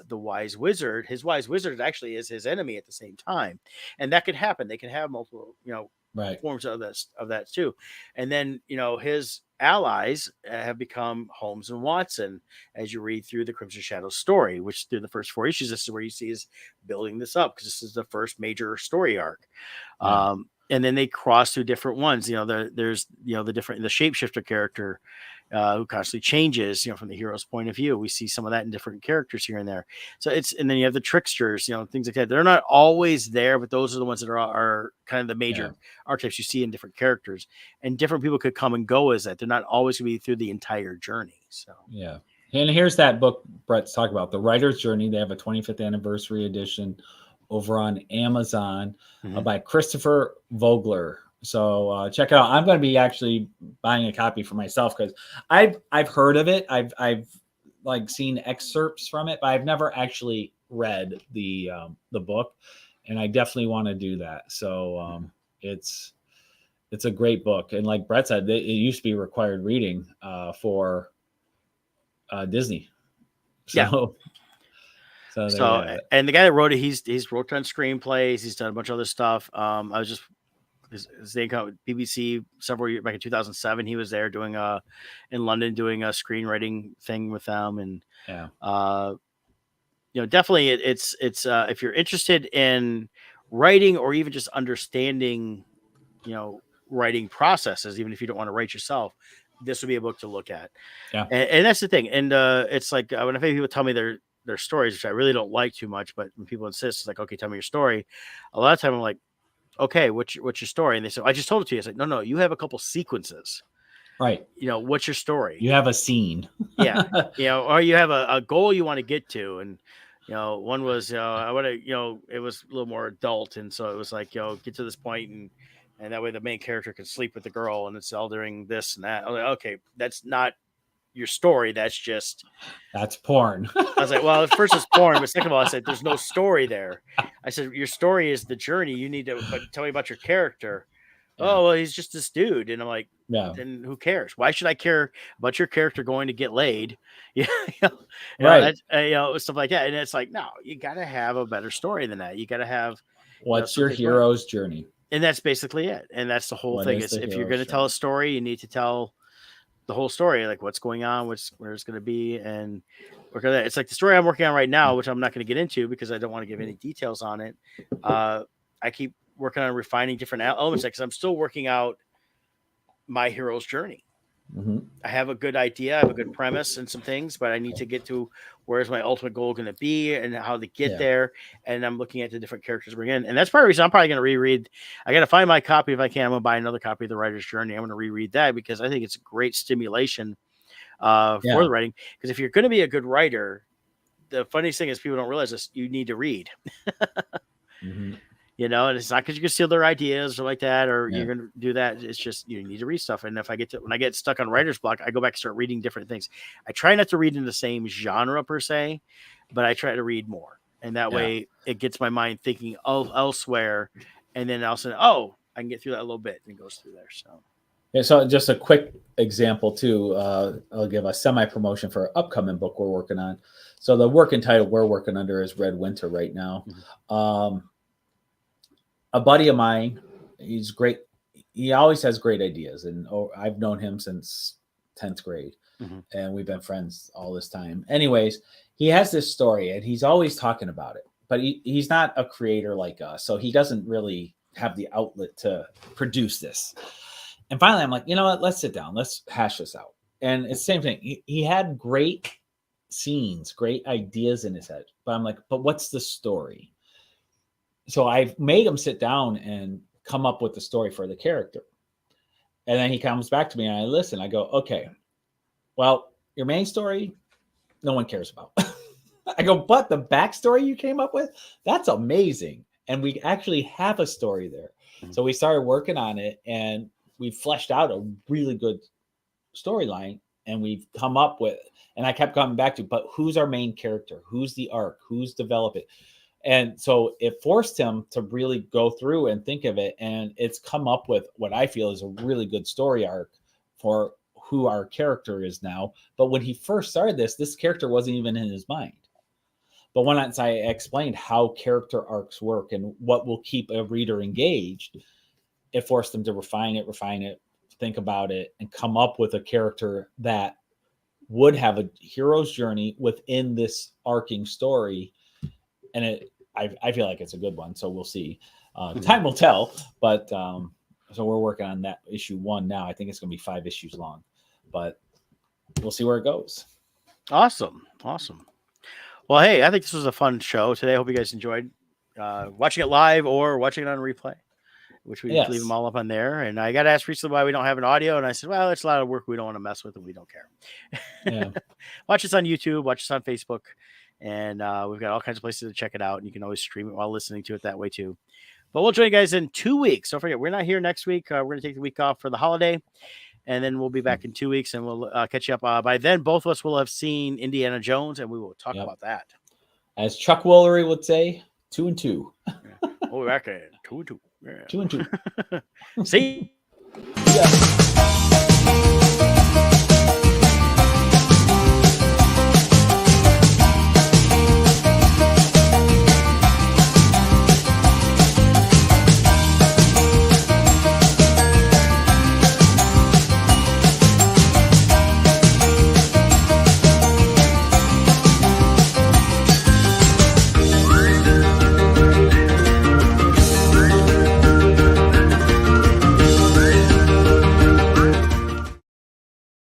the wise wizard. His wise wizard actually is his enemy at the same time, and that could happen. They can have multiple, Right. forms of that too. And then his allies have become Holmes and Watson as you read through the Crimson Shadows story, which through the first 4 issues, this is where you see is building this up because this is the first major story arc. Yeah. And then they cross through different ones. There's the shapeshifter character who constantly changes, from the hero's point of view. We see some of that in different characters here and there. So and then you have the tricksters, things like that. They're not always there, but those are the ones that are kind of the major archetypes you see in different characters, and different people could come and go as that. They're not always going to be through the entire journey. So, yeah. And here's that book Brett's talking about, The Writer's Journey. They have a 25th anniversary edition over on Amazon by Christopher Vogler. So check it out. I'm going to be actually buying a copy for myself because I've heard of it. I've like seen excerpts from it, but I've never actually read the book, and I definitely want to do that. So it's a great book, and like Brett said, it used to be required reading for Disney. So, so and the guy that wrote it, he's wrote on screenplays. He's done a bunch of other stuff. I was just. They got BBC several years back in 2007. He was there doing in London doing a screenwriting thing with them, and definitely it's if you're interested in writing or even just understanding, writing processes, even if you don't want to write yourself, this would be a book to look at. Yeah, and that's the thing. And it's like when people tell me their stories, which I really don't like too much, but when people insist, it's like, okay, tell me your story. A lot of time I'm like, okay, what's your story? And they said, I just told it to you. I said, no, you have a couple sequences. Right. What's your story? You have a scene. Yeah. Or you have a goal you want to get to. And, one was, I want to, it was a little more adult. And so it was like, get to this point and that way the main character can sleep with the girl and it's all during this and that. I was like, okay, that's not your story. That's porn. I was like, well, first it's porn, but second of all, I said, there's no story there. I said, your story is the journey. You need to tell me about your character. Yeah. Oh, well, he's just this dude. And I'm like, then who cares? Why should I care about your character going to get laid? Right. Stuff like that. And it's like, no, you got to have a better story than that. You got to have. What's your hero's journey? And that's basically it. And that's the whole thing. Is if you're going to tell a story, you need to tell the whole story, like what's going on, where it's going to be, and work on that. It's like the story I'm working on right now, which I'm not going to get into because I don't want to give any details on it. I keep working on refining different elements because I'm still working out my hero's journey. I have a good idea, I have a good premise and some things, but I need to get to where's my ultimate goal going to be and how to get there. And I'm looking at the different characters to bring in. And that's part of the reason I'm probably going to reread. I got to find my copy if I can. I'm going to buy another copy of The Writer's Journey. I'm going to reread that because I think it's a great stimulation for the writing. Because if you're going to be a good writer, the funniest thing is people don't realize this, you need to read. And it's not because you can steal their ideas or like that, or you're going to do that. It's just, you need to read stuff. And when I get stuck on writer's block, I go back and start reading different things. I try not to read in the same genre per se, but I try to read more. And that way it gets my mind thinking elsewhere. And then all of a sudden, I can get through that a little bit and it goes through there. So just a quick example too, I'll give a semi-promotion for an upcoming book we're working on. So the working title we're working under is Red Winter right now. A buddy of mine, he's great. He always has great ideas. And I've known him since 10th grade. And we've been friends all this time. Anyways, he has this story and he's always talking about it. But he's not a creator like us. So he doesn't really have the outlet to produce this. And finally, I'm like, you know what? Let's sit down. Let's hash this out. And it's the same thing. He had great scenes, great ideas in his head. But I'm like, but what's the story? So I've made him sit down and come up with the story for the character. And then he comes back to me and I listen. I go, okay, well, your main story, no one cares about. I go, but the backstory you came up with, that's amazing. And we actually have a story there. So we started working on it and we fleshed out a really good storyline, and we've come up with, and I kept coming back to, but who's our main character? Who's the arc? Who's developing? And so it forced him to really go through and think of it. And it's come up with what I feel is a really good story arc for who our character is now. But when he first started this character wasn't even in his mind. But once I explained how character arcs work and what will keep a reader engaged, it forced them to refine it, think about it, and come up with a character that would have a hero's journey within this arcing story. And I feel like it's a good one. So we'll see. Time will tell. But so we're working on that issue 1 now. I think it's going to be 5 issues long. But we'll see where it goes. Awesome. Well, hey, I think this was a fun show today. I hope you guys enjoyed watching it live or watching it on replay, which we leave them all up on there. And I got asked recently why we don't have an audio. And I said, well, it's a lot of work we don't want to mess with and we don't care. Yeah. Watch us on YouTube, watch us on Facebook. And we've got all kinds of places to check it out. And you can always stream it while listening to it that way too. But we'll join you guys in 2 weeks. Don't forget, we're not here next week. We're going to take the week off for the holiday. And then we'll be back in 2 weeks and we'll catch you up. By then, both of us will have seen Indiana Jones and we will talk about that. As Chuck Woolery would say, 2 and 2. Oh, we're back at 2 and 2. Yeah. 2 and 2. See? Yeah.